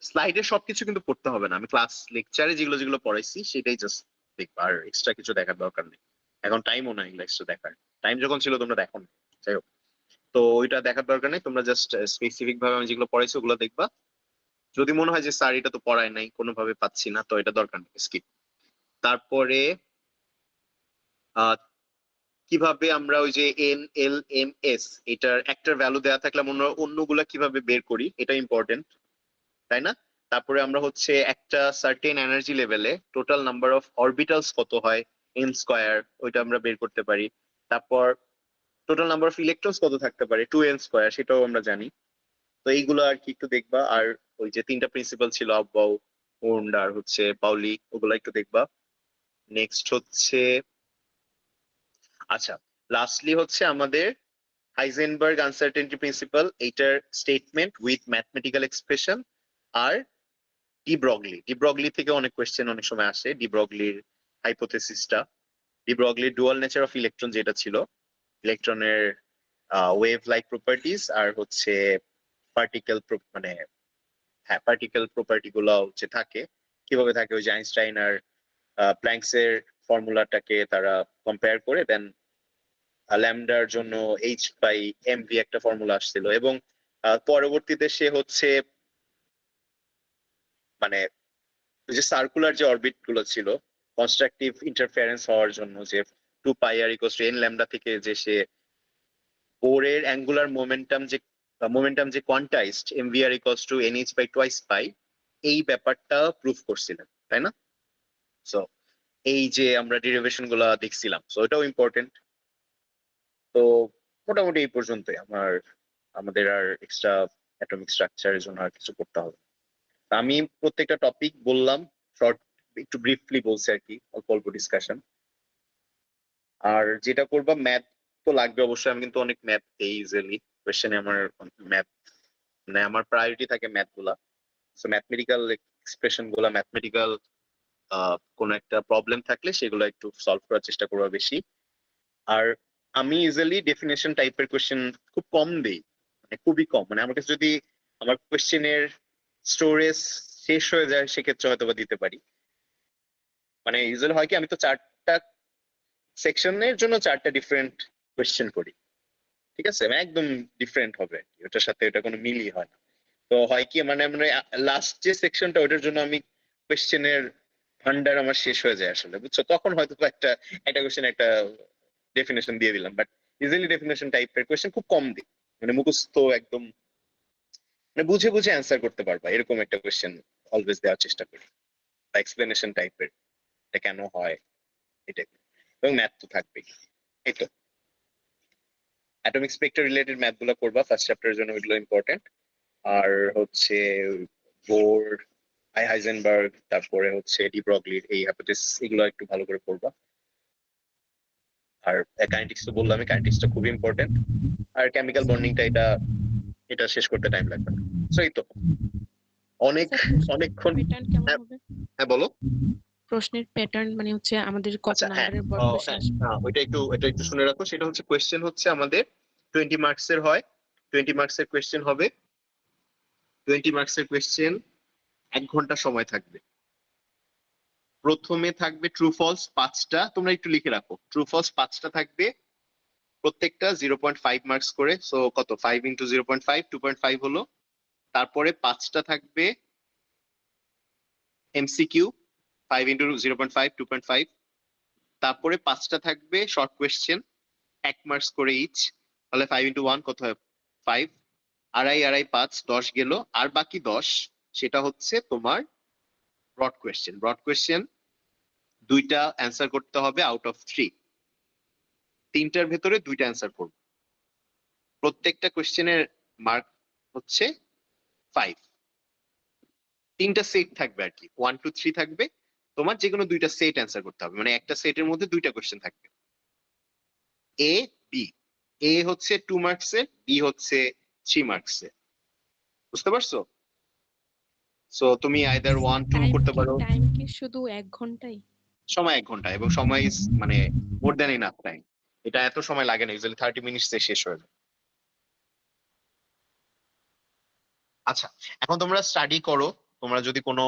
স্লাইডে সবকিছু কিন্তু পড়তে হবে না, আমি ক্লাস লেকচারে যেগুলো যেগুলো পড়াইছি সেটাই জাস্ট দেখবা, আর এক্সট্রা কিছু দেখার দরকার নেই। এখন টাইমও নাই এগুলো এক্সট্রা দেখার, টাইম যখন ছিল তোমরা দেখো না, যাই হোক, তো ওইটা দেখার দরকার নেই, তোমরা জাস্ট স্পেসিফিক ভাবে আমি যেগুলো পড়াইছি ওগুলো দেখবা। যদি মনে হয় যে স্যার এটা তো পড়ায় নাই, কোনোভাবে পাচ্ছি না, তো এটা দরকার নেই, স্কিপ। তারপরে আহ কিভাবে আমরা ওই যে এন এল এম এস, এটার একটার ভ্যালু দেওয়া থাকলে আমরা অন্যগুলা কিভাবে বের করি, এটা ইম্পর্টেন্ট, তাই না? তারপরে আমরা হচ্ছে একটা সার্টেন এনার্জি লেভেলে টোটাল নাম্বার অফ অরবিটালস কত হয়, এন স্কোয়ার, ওইটা আমরা বের করতে পারি। তারপর টোটাল নাম্বার অফ ইলেকট্রনস কত থাকতে পারে, 2n স্কোয়ার, সেটাও আমরা জানি। তো এইগুলো আর কি একটু দেখবা, আর ওই যে তিনটা প্রিন্সিপাল ছিল, আব্বাউ, ওন্ড আর হচ্ছে পাউলি, ওগুলো একটু দেখবা। নেক্সট হচ্ছে, আচ্ছা, লাস্টলি হচ্ছে আমাদের হাইজেনবার্গ আনসার্টেনটি প্রিন্সিপাল, এইটার স্টেটমেন্ট উইথ ম্যাথমেটিক্যাল এক্সপ্রেশন, আর ডিব্রগলি থেকে অনেক কোয়েশ্চেন অনেক সময় আসে, ডিব্রগলির হাইপোথেসিসটা, ডিব্রগলির ডুয়াল নেচার অফ ইলেকট্রন যেটা ছিল, ইলেকট্রনের ওয়েভ লাইক প্রপার্টিজ, আর হচ্ছে পার্টিকেল, মানে হ্যাঁ পার্টিকেল প্রপার্টি গুলো হচ্ছে থাকে কিভাবে থাকে, ওই যে আইনস্টাইন আর প্ল্যাঙ্কস এর ফর্মুলাটাকে তারা কম্পেয়ার করে দেন ল্যামডার জন্য H/mv একটা ফর্মুলা আসছিল, এবং পরবর্তীতে সে হচ্ছে মানে ওই যে সার্কুলার যে অরবিট গুলো ছিল কনস্ট্রাকটিভ ইন্টারফারেন্স হওয়ার জন্য, যে 2πr = n থেকে যে সে বোরের অ্যাঙ্গুলার মোমেন্টাম যে কোয়ান্টাইজড mvr = nh/2 এই ব্যাপারটা প্রুফ করছিলেন, তাই না? সো এই যে আমরা ডেরিভেশন গুলা দেখছিলাম, সো এটাও ইম্পর্টেন্ট। তো মোটামুটি এই পর্যন্তই আমাদের আর এক্সট্রা অ্যাটমিক স্ট্রাকচারের জন্য আর কিছু করতে হবে। আমি প্রত্যেকটা টপিক বললাম, শর্ট একটু ব্রিফলি বলছি আর কি, অল্প অল্প ডিসকাশন। আর যেটা করবা, ম্যাথ তো লাগবে অবশ্যই। আমি কিন্তু অনেক ম্যাথ দেই ইজিলি কোয়েশ্চেনে, আমার ম্যাথ মানে আমার প্রায়োরিটি থাকে ম্যাথ গুলা। সো ম্যাথমেটিক্যাল এক্সপ্রেশন গুলা, ম্যাথমেটিক্যাল কোন একটা প্রবলেম থাকলে সেগুলো একটু সলভ করার চেষ্টা করবা বেশি। আর আমি ইজিলি ডেফিনেশন টাইপের কোয়েশ্চেন খুব কম দেই, মানে খুবই কম। মানে আমার কাছে যদি আমার কোয়েশ্চেনের স্টোরেজ শেষ হয়ে যায় সেক্ষেত্রে হয়তো বা দিতে পারি। মানে ইউজুয়ালি হয় কি, আমি তো 4টা সেকশনের জন্য 4টা ডিফারেন্ট কোয়েশ্চেন করি, ঠিক আছে? মানে একদম ডিফারেন্ট হবে, ওটার সাথে এটা কোনো মিলই হয় না। তো হয় কি, মানে মানে লাস্ট যে সেকশনটা ওটার জন্য আমি কোয়েশ্চেনের ভান্ডার আমার শেষ হয়ে যায় আসলে, বুঝছো? তখন হয়তো একটা একটা কোয়েশ্চেন একটা ডেফিনেশন দিয়ে দিলাম, বাট ইজিলি ডেফিনেশন টাইপের কোয়েশ্চেন খুব কম দিই। মানে মুখস্থ একদম, মানে বুঝে বুঝে অ্যান্সার করতে পারবা এরকম একটা কোয়েশ্চেন অলওয়েজ দেওয়ার চেষ্টা করি, বা এক্সপ্লেনেশন টাইপের, এটা কেন হয় এটা। এবং ম্যাথ তো থাকবেই। এই তো অ্যাটমিক স্পেক্ট্রা রিলেটেড ম্যাথ গুলো করবা ফার্স্ট চ্যাপ্টারের জন্য, ওইগুলো ইম্পর্টেন্ট। আর হচ্ছে বোর, হাইজেনবার্গ, তারপরে হচ্ছে ডি ব্রগলির এই হাইপোথিসিস, এগুলো একটু ভালো করে পড়বা। আর কাইনেটিক্স তো বললাম, কাইনেটিক্সটা খুবই ইম্পর্টেন্ট। আর কেমিক্যাল বন্ডিংটা, এটা শেষ করতে টাইম লাগবে না। সো এই তো অনেক স্যার অনেকক্ষণ। প্যাটার্ন কেমন হ্যাঁ, হবে? হ্যাঁ বলো। প্রশ্নের প্যাটার্ন মানে হচ্ছে আমাদের কত আচ্ছা, হ্যাঁ, নাম্বারের বড় কোশ্চেন হ্যাঁ, আসবে? এটা একটু শুনে রাখো। সেটা হচ্ছে কোয়েশ্চেন হচ্ছে আমাদের 20 মার্কসের হয়। 20 মার্কসের কোয়েশ্চেন হবে। 20 মার্কসের কোয়েশ্চেন 1 ঘন্টা সময় থাকবে। প্রথমে থাকবে ট্রু ফলস 5টা, তোমরা একটু লিখে রাখো। ট্রু ফলস 5টা থাকবে, প্রত্যেকটা 0.5 মার্কস করে। সো কত, 5 × 0.5 2.5 হলো। তারপরে 5টা থাকবে এমসিকিউ, 5 × 0.5 2.5। তারপরে 5টা থাকবে শর্ট কোয়েশ্চেন, 1 মার্কস করে ইচ। তাহলে 5 × 1 কত হয়, 5। আড়াই আড়াই 5, 10 গেল। আর বাকি 10, সেটা হচ্ছে তোমার ব্রড কোয়েশ্চেন। ব্রড কোয়েশ্চেন 2টা অ্যান্সার করতে হবে আউট অফ 3। 3টার ভেতরে 2টা অ্যান্সার করবে। প্রত্যেকটা কোয়েশ্চেনের মার্ক হচ্ছে 5। 3টা সেট থাকবে আর কি, 1 2 3 থাকবে। তোমার যে কোনো 2টা সেট অ্যান্সার করতে হবে, মানে একটা সেটের মধ্যে 2টা কোয়েশ্চেন থাকবে। এ, বি। এ হচ্ছে 2 মার্কসের, বি হচ্ছে 3 মার্কসের। বুঝতে পারছো? সো তুমি আইদার 1 2 করতে পারো। টাইম কি শুধু 1 ঘন্টাই? সময় 1 ঘন্টা, এবং সময় মানে মোর দ্যান ইনাফ টাইম। এটা এত সময় লাগে না, ইউজুয়ালি 30 মিনিটসে শেষ হয়ে যায়। আচ্ছা, এখন তোমরা স্টাডি করো। তোমরা যদি কোনো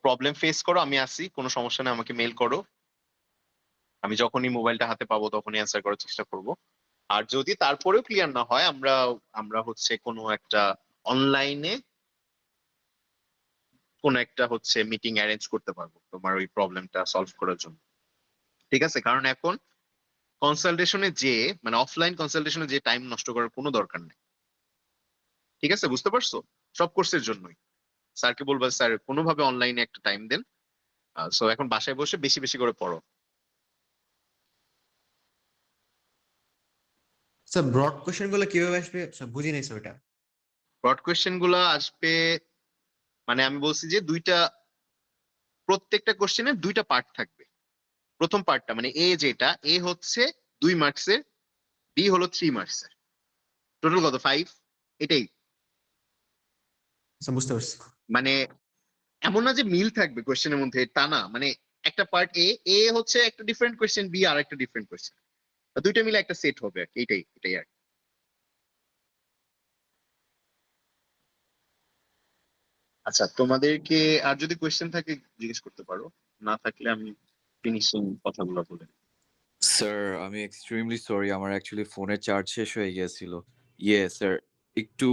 প্রবলেম ফেস করো, আমি আসি, কোনো সমস্যা নেই, আমাকে মেল করো। আমি যখনই মোবাইলটা হাতে পাবো তখনই অ্যান্সার করার চেষ্টা করব। আর যদি তারপরেও ক্লিয়ার না হয়, আমরা আমরা হচ্ছে কোনো একটা অনলাইনে কোনো একটা হচ্ছে মিটিং অ্যারেঞ্জ করতে পারবো তোমার ওই প্রবলেমটা সলভ করার জন্য। ঠিক আছে? কারণ এখন কনসালটেশনে যে, মানে অফলাইন কনসালটেশনে যে টাইম নষ্ট করার কোনো দরকার নেই। ঠিক আছে, বুঝতে পারছো? সব কোর্সের জন্যই স্যারকে বলবা, স্যার কোনোভাবে অনলাইনে একটা টাইম দেন। সো এখন বাসায় বসে বেশি বেশি করে পড়ো। স্যার ব্রড কোশ্চেন গুলো কিভাবে আসবে স্যার বুঝি নাই স্যার ওটা। ব্রড কোয়েশ্চেন গুলা আসবে, মানে আমি বলছি যে প্রত্যেকটা কোশ্চেনের 2টা পার্ট থাকবে। প্রথম পার্টটা মানে এ, যেটা এ হচ্ছে 2 মার্কসের, বি হলো 3 মার্কসের। টোটাল কত, 5। এটাই স্যার বুঝতে পারছি। মানে, এমন না যে মিল থাকবে কোশ্চেনের মধ্যে, তা না। মানে একটা পার্ট এ, এ হচ্ছে একটা ডিফারেন্ট কোশ্চেন, বি আর একটা ডিফারেন্ট কোশ্চেন, 2টা মিলে একটা সেট হবে আর কি। এটাই এটাই আর কি। আচ্ছা, তোমাদেরকে আর যদি কোয়েশ্চেন থাকে জিজ্ঞেস করতে পারো, না থাকলে আমি ফিনিশিং কথাগুলো বলে দিই। স্যার আমি এক্সট্রিমলি সরি, আমার অ্যাকচুয়ালি ফোনের চার্জ শেষ হয়ে গিয়েছিল। ইয়ে স্যার, একটু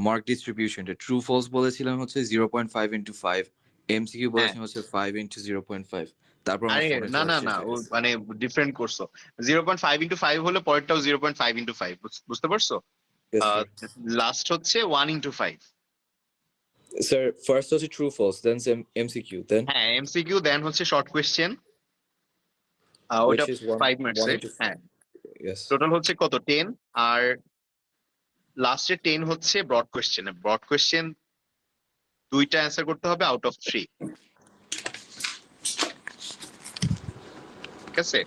মার্ক ডিস্ট্রিবিউশনটা ট্রু ফলস বলেছিলাম হচ্ছে 0.5 into 5, এমসিকিউ হ্যাঁ, বলেছিলাম হচ্ছে 5 into 0.5, তারপর আমার আরে ফোনের না চার্জ না শেষ না, হয়ে ও গেছে। মানে ডিফারেন্ট করছো। 0.5 into 5 হলে পরেরটাও 0.5 into 5, বুঝতে পারছো? Yes sir. লাস্ট হচ্ছে 1 into 5। স্যার ফার্স্ট হচ্ছে ট্রু ফলস, দেন এমসিকিউ, দেন হ্যাঁ, এমসিকিউ, দেন হচ্ছে শর্ট কোয়েশ্চেন, ওটা which is 1 5 মিনিটস 1 এর। into হ্যাঁ, yes. টোটাল হচ্ছে কত, 10। আর লাস্টে 10 হচ্ছে ব্রড কোয়েশ্চেন। ব্রড কোয়েশ্চেন 2টা অ্যান্সার করতে হবে আউট অফ 3। ঠিক আছে,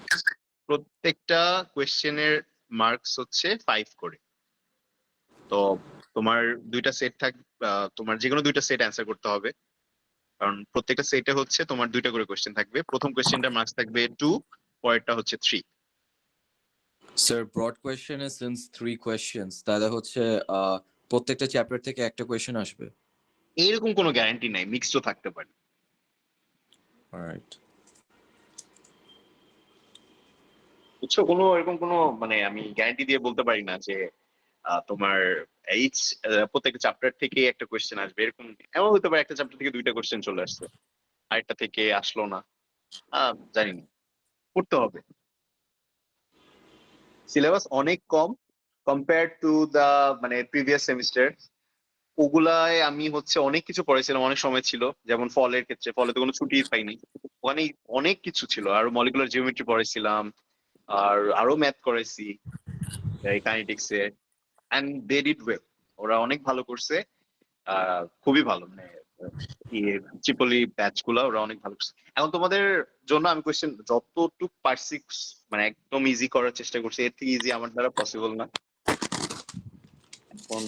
প্রত্যেকটা কোয়েশ্চেনের মার্কস হচ্ছে 5 করে। তো তোমার 2টা সেট তোমার যে কোনো 2টা সেট অ্যান্সার করতে হবে, কারণ প্রত্যেকটা সেটে হচ্ছে তোমার 2টা করে কোয়েশ্চেন থাকবে। প্রথম কোয়েশ্চেনটার মার্কস থাকবে 2, পরেরটা হচ্ছে 3। স্যার ব্রড কোয়েশ্চেনে সিন্স 3 কোয়েশ্চেন্স, তাহলে হচ্ছে প্রত্যেকটা চ্যাপ্টার থেকে একটা কোয়েশ্চেন আসবে। এইরকম কোনো গ্যারান্টি নাই, মিক্সডও থাকতে পারে। অলরাইট। বুঝছো, কোনো এরকম কোনো মানে আমি গ্যারান্টি দিয়ে বলতে পারি না যে তোমার এইচ প্রত্যেকটা চ্যাপ্টার থেকে একটা কোয়েশ্চেন আসবে, এরকম এমন হতে পারে একটা চ্যাপ্টার থেকে 2টা কোয়েশ্চেন চলে আসছে, আরেকটা থেকে আসলো না। জানি না, করতে হবে। সিলেবাস অনেক কম কম্পেয়ার টু দা মানে প্রিভিয়াস সেমিস্টার। ওগুলায় আমি হচ্ছে অনেক কিছু পড়েছিলাম, অনেক সময় ছিল, যেমন ফলের ক্ষেত্রে, ফলে তো কোনো ছুটি পাইনি। ওখানে অনেক কিছু ছিল, আর মলিকুলার জিওমেট্রি পড়েছিলাম, আর আরো ম্যাথ করেছি এই কাইনেটিক্স এ। অ্যান্ড দে ডিড ওয়েল, ওরা অনেক ভালো করছে। খুবই ভালো, মানে ট্রিপলি ব্যাচ গুলা ওরা অনেক ভালো করছে। এখন তোমাদের জন্য আমি কোয়েশ্চেন যতটুকু পারছি মানে একদম ইজি করার চেষ্টা করছি, এর থেকে ইজি আমার দ্বারা পসিবল না। এখন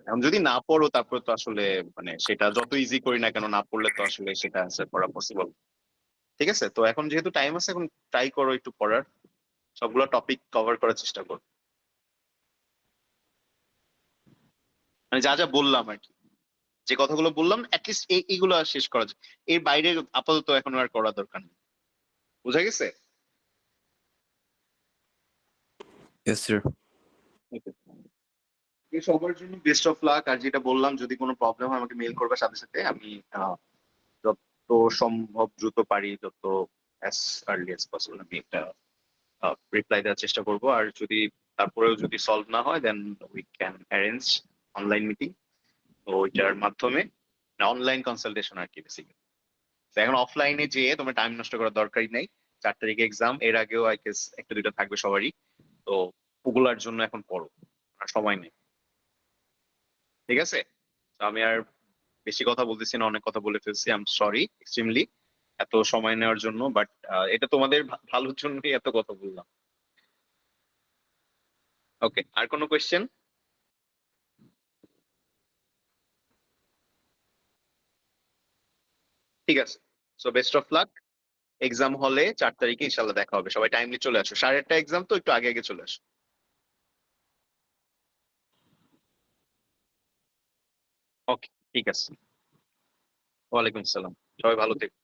এখন যদি না পড়ো তারপরে তো আসলে মানে সেটা যত ইজি করি না কেন, না পড়লে তো আসলে সেটা অ্যান্সার করা পসিবল। ঠিক আছে, তো এখন যেহেতু টাইম আছে, এখন ট্রাই করো একটু পড়ার, সবগুলো টপিক কভার করার চেষ্টা করো, মানে যা যা বললাম আর কি, যে কথাগুলো বললাম অ্যাটলিস্ট এইগুলো শেষ করা যায়। এর বাইরে আপাতত এখন আর করা দরকার নেই। বুঝা গেছে? Yes sir. এই সবার জন্য বেস্ট অফ লাক। আর যেটা বললাম, যদি কোনো প্রবলেম হয় আমাকে মেল করবে সাথে সাথে, আমি যত সম্ভব দ্রুত পারি, যত অ্যাজ আর্লি অ্যাজ পসিবল আমি একটা রিপ্লাই দেওয়ার চেষ্টা করব। আর যদি তারপরেও যদি সলভ না হয়, then we can arrange online meeting. তো ওইটার মাধ্যমে অনলাইন কনসালটেশন আর কি বেসিক্যালি। তো এখন অফলাইনে যেয়ে তোমার টাইম নষ্ট করার দরকারই নাই। 4 তারিখে এক্সাম, এর আগেও আই গেস একটা দুইটা থাকবে সবারই। তো ওগুলার জন্য এখন পড়ো, আর সময় নেই। ঠিক আছে, তো আমি আর বেশি কথা বলতেছি না, অনেক কথা বলে ফেলছি, আই এম সরি এক্সট্রিমলি এত সময় নেওয়ার জন্য, বাট এটা তোমাদের ভালোর জন্যই এত কথা বললাম। ওকে, আর কোনো কোয়েশ্চেন? ঠিক আছে, so best of luck. Exam হলে 4 তারিখে ইনশাল্লাহ দেখা হবে, সবাই টাইমলি চলে আসো। 8:30 এক্সাম, তো একটু আগে আগে চলে আসো। ওকে, ঠিক আছে। ওয়ালাইকুম আসসালাম, সবাই ভালো থেকো।